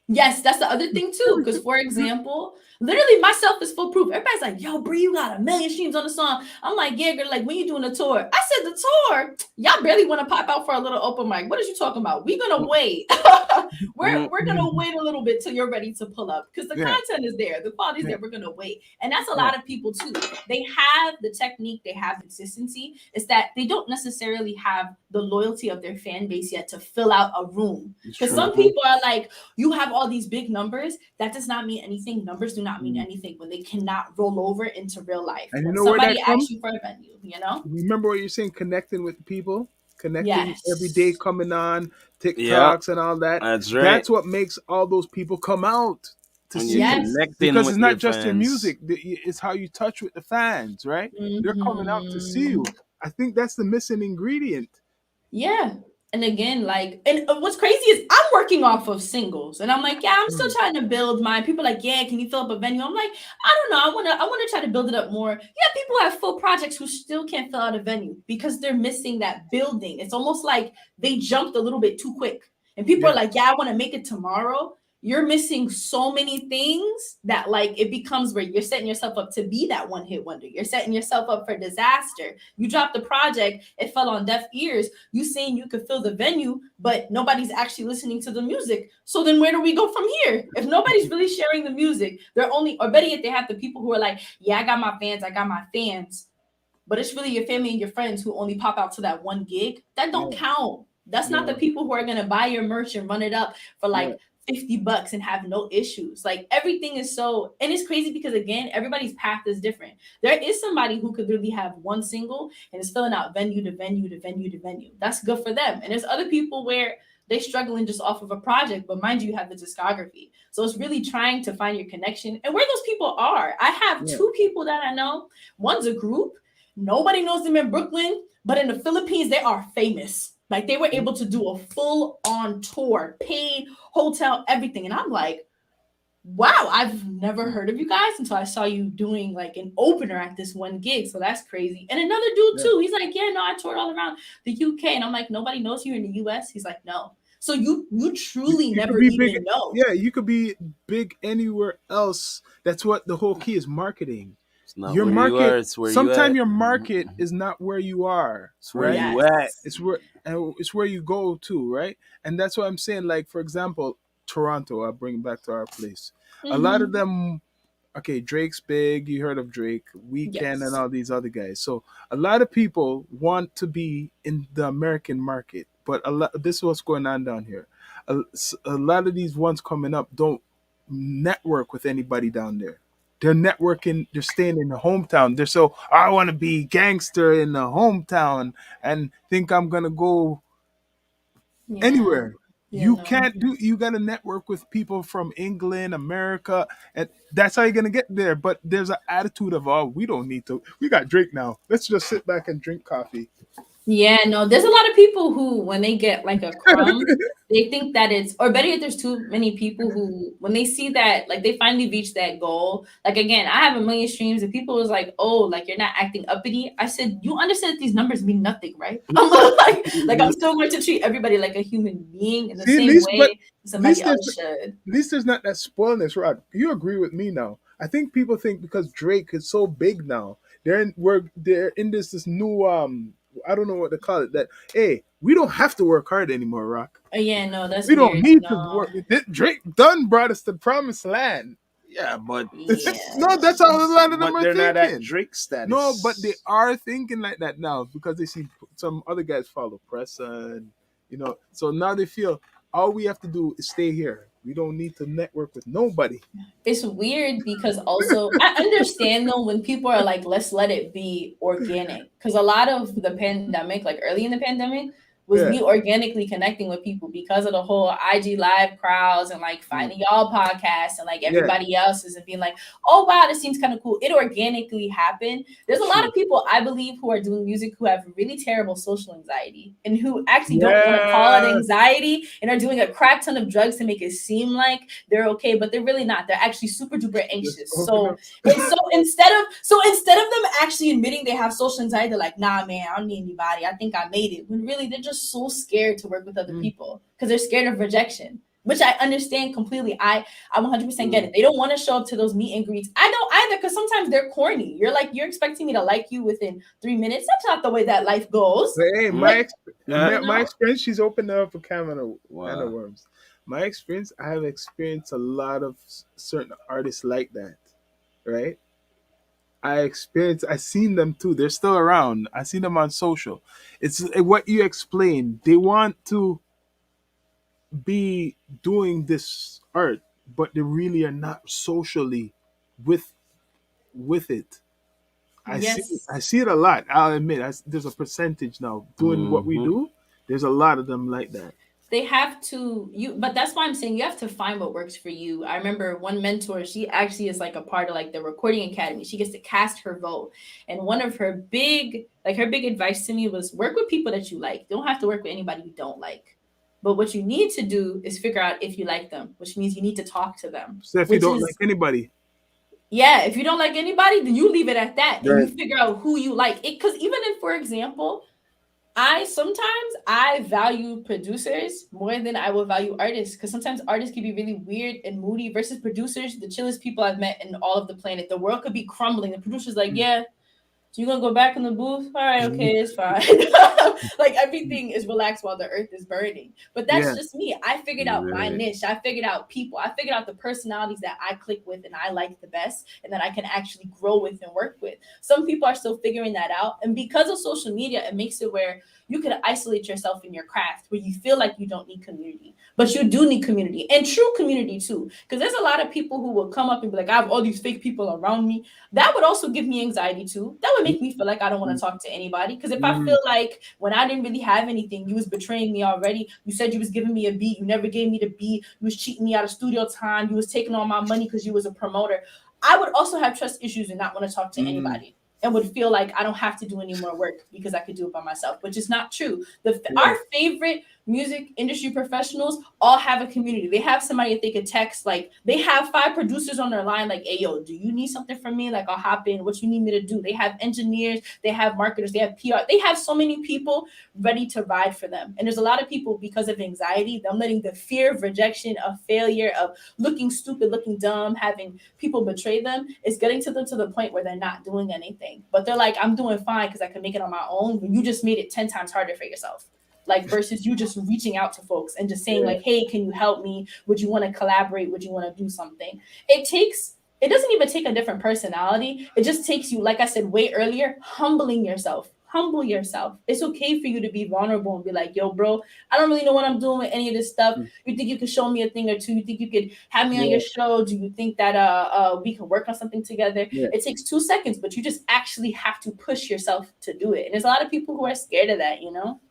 Speaker 1: Yes, that's the other thing too. Because for example, literally myself is full proof. Everybody's like, "Yo, Bree, you got 1 million streams on the song." I'm like, "Yeah, girl. Like, when you doing a tour?" I said, "The tour. Y'all barely want to pop out for a little open mic. What are you talking about? We're gonna wait.
Speaker 3: Mhm.
Speaker 1: we're gonna wait a little bit till you're ready to pull up because the
Speaker 2: yeah,
Speaker 1: content is there, the quality's
Speaker 2: yeah,
Speaker 1: there. We're gonna wait, and that's a
Speaker 2: yeah,
Speaker 1: lot of people too. They have the technique, they have consistency. It's that they don't necessarily have the loyalty of their fan base yet to fill out a room.
Speaker 3: It's
Speaker 1: Because
Speaker 3: true.
Speaker 1: some people are like, you have all these big numbers. That does not mean anything. Numbers do not mean
Speaker 2: Mm.
Speaker 1: anything when they cannot roll over into real life.
Speaker 2: And you
Speaker 1: When
Speaker 2: know where
Speaker 1: somebody
Speaker 2: that
Speaker 1: asks
Speaker 2: comes?
Speaker 1: you for a venue, you know?
Speaker 2: Remember what you're saying, connecting with people, connecting every day,
Speaker 1: Yes.
Speaker 2: coming on
Speaker 3: Yeah,
Speaker 2: TikToks and all that.
Speaker 3: that's right.
Speaker 2: That's what makes all those people come out to
Speaker 3: When you're
Speaker 2: see you.
Speaker 1: Yes.
Speaker 3: connecting
Speaker 2: Because
Speaker 3: with
Speaker 2: it's
Speaker 3: your
Speaker 2: not just your
Speaker 3: fans.
Speaker 2: music, it's how you touch with the fans, right? They're coming out to see
Speaker 1: Hmm.
Speaker 2: you. I think that's the missing ingredient.
Speaker 1: Yeah. And again, like, and what's crazy is I'm working off of singles, and I'm like, yeah, I'm still
Speaker 2: Mm.
Speaker 1: trying to build mine. People are like, yeah, can you fill up a venue? I'm like, I don't know. I wanna try to build it up more. Yeah, people have full projects who still can't fill out a venue because they're missing that building. It's almost like they jumped a little bit too quick, and people are
Speaker 2: Yeah.
Speaker 1: like, yeah, I want to make it tomorrow. You're missing so many things that like it becomes where you're setting yourself up to be that one hit wonder. You're setting yourself up for disaster. You dropped the project, it fell on deaf ears. You saying you could fill the venue, but nobody's actually listening to the music. So then where do we go from here? If nobody's really sharing the music, they're only, or better yet, they have the people who are like, yeah, I got my fans, but it's really your family and your friends who only pop out to that one gig. That don't
Speaker 2: Yeah.
Speaker 1: count. That's not the
Speaker 2: Yeah.
Speaker 1: people who are gonna buy your merch and run it up for
Speaker 2: Yeah.
Speaker 1: like $50 and have no issues. Like everything is so, and it's crazy because again, everybody's path is different. There is somebody who could really have one single and is filling out venue to venue to venue to venue. That's good for them. And there's other people where they struggling just off of a project, but mind you have the discography. So it's really trying to find your connection and where those people are. I have
Speaker 2: Yeah.
Speaker 1: two people that I know. One's a group, nobody knows them in Brooklyn, but in the Philippines they are famous. Like they were able to do a full on tour, paid hotel, everything. And I'm like, wow, I've never heard of you guys until I saw you doing like an opener at this one gig. So that's crazy. And another dude
Speaker 2: Yeah.
Speaker 1: too, he's like, yeah, no, I toured all around the UK. And I'm like, nobody knows you in the US. He's like, no. So you truly
Speaker 2: You could
Speaker 1: never
Speaker 2: be big.
Speaker 1: even know.
Speaker 2: Yeah, you could be big anywhere else. That's what the whole key is, marketing.
Speaker 3: It's not
Speaker 2: Your
Speaker 3: where you are,
Speaker 2: market,
Speaker 3: it's where you
Speaker 2: sometimes
Speaker 3: at.
Speaker 2: your market is not where you are,
Speaker 3: It's where
Speaker 2: right?
Speaker 3: you at.
Speaker 1: Yes.
Speaker 2: It's where you go to, right? And that's what I'm saying. Like for example, Toronto. I'll bring it back to our place. A lot of
Speaker 1: Mm-hmm.
Speaker 2: them, okay, Drake's big. You heard of Drake, Weekend, and
Speaker 1: Yes.
Speaker 2: all these other guys. So a lot of people want to be in the American market, but a lot. This is what's going on down here. A lot of these ones coming up don't network with anybody down there. They're networking. They're staying in the hometown. They're so I want to be gangster in the hometown and think I'm gonna go
Speaker 1: Yeah.
Speaker 2: anywhere.
Speaker 1: Yeah,
Speaker 2: You
Speaker 1: no.
Speaker 2: can't do. You gotta network with people from England, America, and that's how you're gonna get there. But there's an attitude of, oh, we don't need to. We got Drake now. Let's just sit back and drink coffee.
Speaker 1: Yeah, no, there's a lot of people who, when they get like a crumb, they think that it's, or better yet, there's too many people who, when they see that, like they finally reach that goal. Like, again, I have a million streams, and people was like, oh, like you're not acting uppity. I said, you understand that these numbers mean nothing, right? I'm like, I'm still going to treat everybody like a human being in the
Speaker 2: See, at
Speaker 1: same
Speaker 2: least, but
Speaker 1: way
Speaker 2: at least
Speaker 1: somebody
Speaker 2: there's
Speaker 1: else should.
Speaker 2: at least there's not that spoilness, Rod. You agree with me now? I think people think because Drake is so big now, they're in this new I don't know what to call it. That hey, we don't have to work hard anymore, Rock.
Speaker 1: Yeah, no, that's
Speaker 2: We don't
Speaker 1: weird.
Speaker 2: need to
Speaker 1: No,
Speaker 2: work. Drake done brought us to promised land.
Speaker 3: Yeah, but
Speaker 1: yeah,
Speaker 2: No, that's how a lot of them
Speaker 3: but
Speaker 2: are
Speaker 3: they're not at
Speaker 2: thinking.
Speaker 3: Drake
Speaker 2: No, but they
Speaker 3: status.
Speaker 2: are thinking like that now because they see some other guys follow Pressa and so now they feel all we have to do is stay here. We don't need to network with nobody.
Speaker 1: it's weird because also I understand though when people are like, let's let it be organic. Because a lot of the pandemic, like early in the pandemic, was
Speaker 2: Yeah,
Speaker 1: me organically connecting with people because of the whole IG live crowds and like
Speaker 2: mm,
Speaker 1: finding y'all podcasts and like
Speaker 2: yeah,
Speaker 1: everybody else's and being like, oh wow, this seems kind of cool. It organically happened. There's a lot
Speaker 2: true.
Speaker 1: of people I believe who are doing music who have really terrible social anxiety and who actually don't want to call it
Speaker 2: Yeah,
Speaker 1: anxiety and are doing a crap ton of drugs to make it seem like they're okay, but they're really not. They're actually super duper
Speaker 2: just
Speaker 1: anxious.
Speaker 2: open
Speaker 1: So
Speaker 2: up.
Speaker 1: and so instead of them actually admitting they have social anxiety, they're like, nah, man, I don't need anybody. I think I made it. When really they're just so scared to work with other
Speaker 2: Mm,
Speaker 1: people because they're scared of rejection. Which I understand completely. I 100% get
Speaker 3: Mm.
Speaker 1: it. They don't want to show up to those meet and greets. I don't either because sometimes they're corny. You're like you're expecting me to like you within 3 minutes. That's not the way that life goes.
Speaker 2: but hey,
Speaker 3: Mm.
Speaker 1: Like
Speaker 3: Uh,
Speaker 1: you
Speaker 2: my
Speaker 1: know,
Speaker 2: experience, she's opened up a can of
Speaker 3: wow.
Speaker 2: worms. My experience, I have experienced a lot of certain artists like that, right? I seen them too. They're still around. I seen them on social. It's what you explained. They want to be doing this art, but they really are not socially with it. I
Speaker 1: yes.
Speaker 2: see it a lot. I'll admit, there's a percentage now doing what we
Speaker 3: Hmm.
Speaker 2: do. There's a lot of them like that.
Speaker 1: They have to you but that's why I'm saying you have to find what works for you. I remember one mentor, she actually is like a part of like the recording academy. She gets to cast her vote. And one of her big advice to me was work with people that you like. You don't have to work with anybody you don't like. But what you need to do is figure out if you like them, which means you need to talk to them.
Speaker 2: So if you
Speaker 1: Which
Speaker 2: don't like
Speaker 1: is
Speaker 2: anybody,
Speaker 1: yeah, if you don't like anybody, then you leave it at that and you
Speaker 3: Right.
Speaker 1: figure out who you like. It because even if, for example, I value producers more than I will value artists because sometimes artists can be really weird and moody versus producers, the chillest people I've met in all of the planet. The world could be crumbling. The producer's like,
Speaker 2: mm,
Speaker 1: yeah, so you gonna go back in the booth? All right,
Speaker 2: mm,
Speaker 1: okay, it's fine. Like everything is relaxed while the earth is burning. But that's
Speaker 2: yeah,
Speaker 1: just me. I figured out my
Speaker 3: Right.
Speaker 1: niche. I figured out people. I figured out the personalities that I click with and I like the best and that I can actually grow with and work with. Some people are still figuring that out. And because of social media, it makes it where you could isolate yourself in your craft where you feel like you don't need community. But you do need community and true community too. Because there's a lot of people who will come up and be like, I have all these fake people around me. That would also give me anxiety too. That would not make me feel like I don't want to talk to anybody. Because if I feel like when I didn't really have anything, you was betraying me already. You said you was giving me a beat. You never gave me the beat. You was cheating me out of studio time. You was taking all my money because you was a promoter. I would also have trust issues and not want to talk to anybody and would feel like I don't have to do any more work because I could do it by myself, which is not true. Our favorite music industry professionals all have a community. They have somebody that they could text. Like they have 5 producers on their line. Like, hey, yo, do you need something from me? Like I'll hop in. What you need me to do? They have engineers. They have marketers. They have PR. They have so many people ready to ride for them. And there's a lot of people because of anxiety, them letting the fear of rejection, of failure, of looking stupid, looking dumb, having people betray them, is getting to them to the point where they're not doing anything. But they're like, I'm doing fine because I can make it on my own. But you just made it 10 times harder for yourself. Like versus you just reaching out to folks and just saying like, hey, can you help me? Would you want to collaborate? Would you want to do something? It doesn't even take a different personality. It just takes you, like I said way earlier, humbling yourself. Humble yourself. It's okay for you to be vulnerable and be like, yo, bro, I don't really know what I'm doing with any of this stuff. You think you could show me a thing or two? You think you could have me on your show? Do you think that we can work on something together? It takes 2 seconds, but you just actually have to push yourself to do it. And there's a lot of people who are scared of that, you know?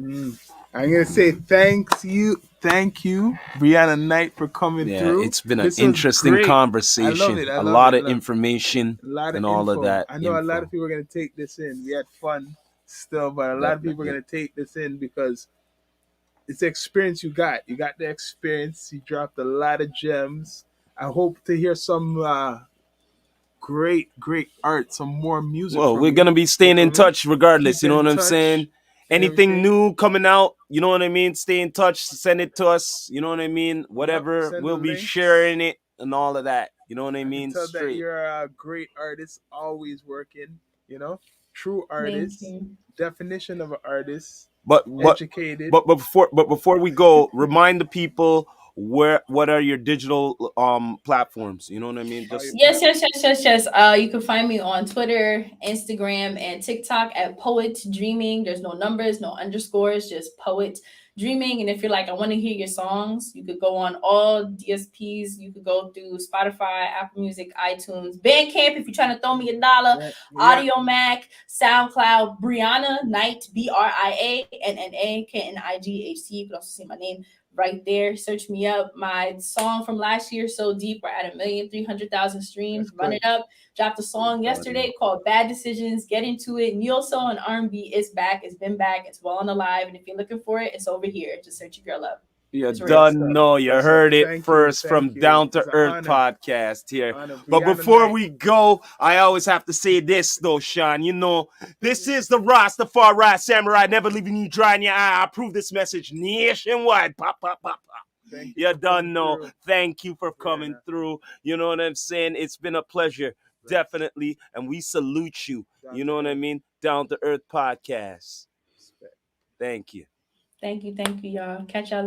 Speaker 2: I'm gonna say thank you, Brianna Knight, for coming through.
Speaker 3: It's been an interesting conversation.
Speaker 2: I love it.
Speaker 3: A lot of information and all of that.
Speaker 2: I know a lot of people are gonna take this in. We had fun still, but a lot of people are gonna take this in because it's the experience you got. You got the experience. You dropped a lot of gems. I hope to hear some great art, some more music.
Speaker 3: Well, we're gonna be staying in touch regardless. You know what I'm saying? Anything new coming out, you know what I mean? Stay in touch, send it to us, you know what I mean? Whatever, we'll be sharing it and all of that. You know what I mean?
Speaker 2: Tell that you're a great artist, always working, you know? True artist, definition of an artist, educated.
Speaker 3: But before we go, remind the people what are your digital platforms? You know what I mean?
Speaker 1: Yes. You can find me on Twitter, Instagram, and TikTok at Poet Dreaming. There's no numbers, no underscores, just Poet Dreaming. And if you're like, I want to hear your songs, you could go on all DSPs. You could go through Spotify, Apple Music, iTunes, Bandcamp if you're trying to throw me $1, Audio Mac, SoundCloud, Brianna Knight, BriannaKnighth. You can also see my name right there. Search me up. My song from last year, So Deep, we're at 1,300,000 streams. Run it up. Dropped a song yesterday called Bad Decisions. Get into it. Neo Soul and R&B is back. It's been back. It's well and alive. And if you're looking for it, it's over here. Just search your girl up.
Speaker 3: You done know. You heard it first from Down to Earth podcast here. But before we go, I always have to say this though, Shawn. You know, this is the Rastafari Samurai, never leaving you dry in your eye. I approve this message nationwide. Pop, pop, pop, pop. You done know. Thank you for coming through. You know what I'm saying? It's been a pleasure. Definitely. And we salute you. You know what I mean? Down to Earth podcast. Thank you.
Speaker 1: Thank you, y'all. Catch y'all later.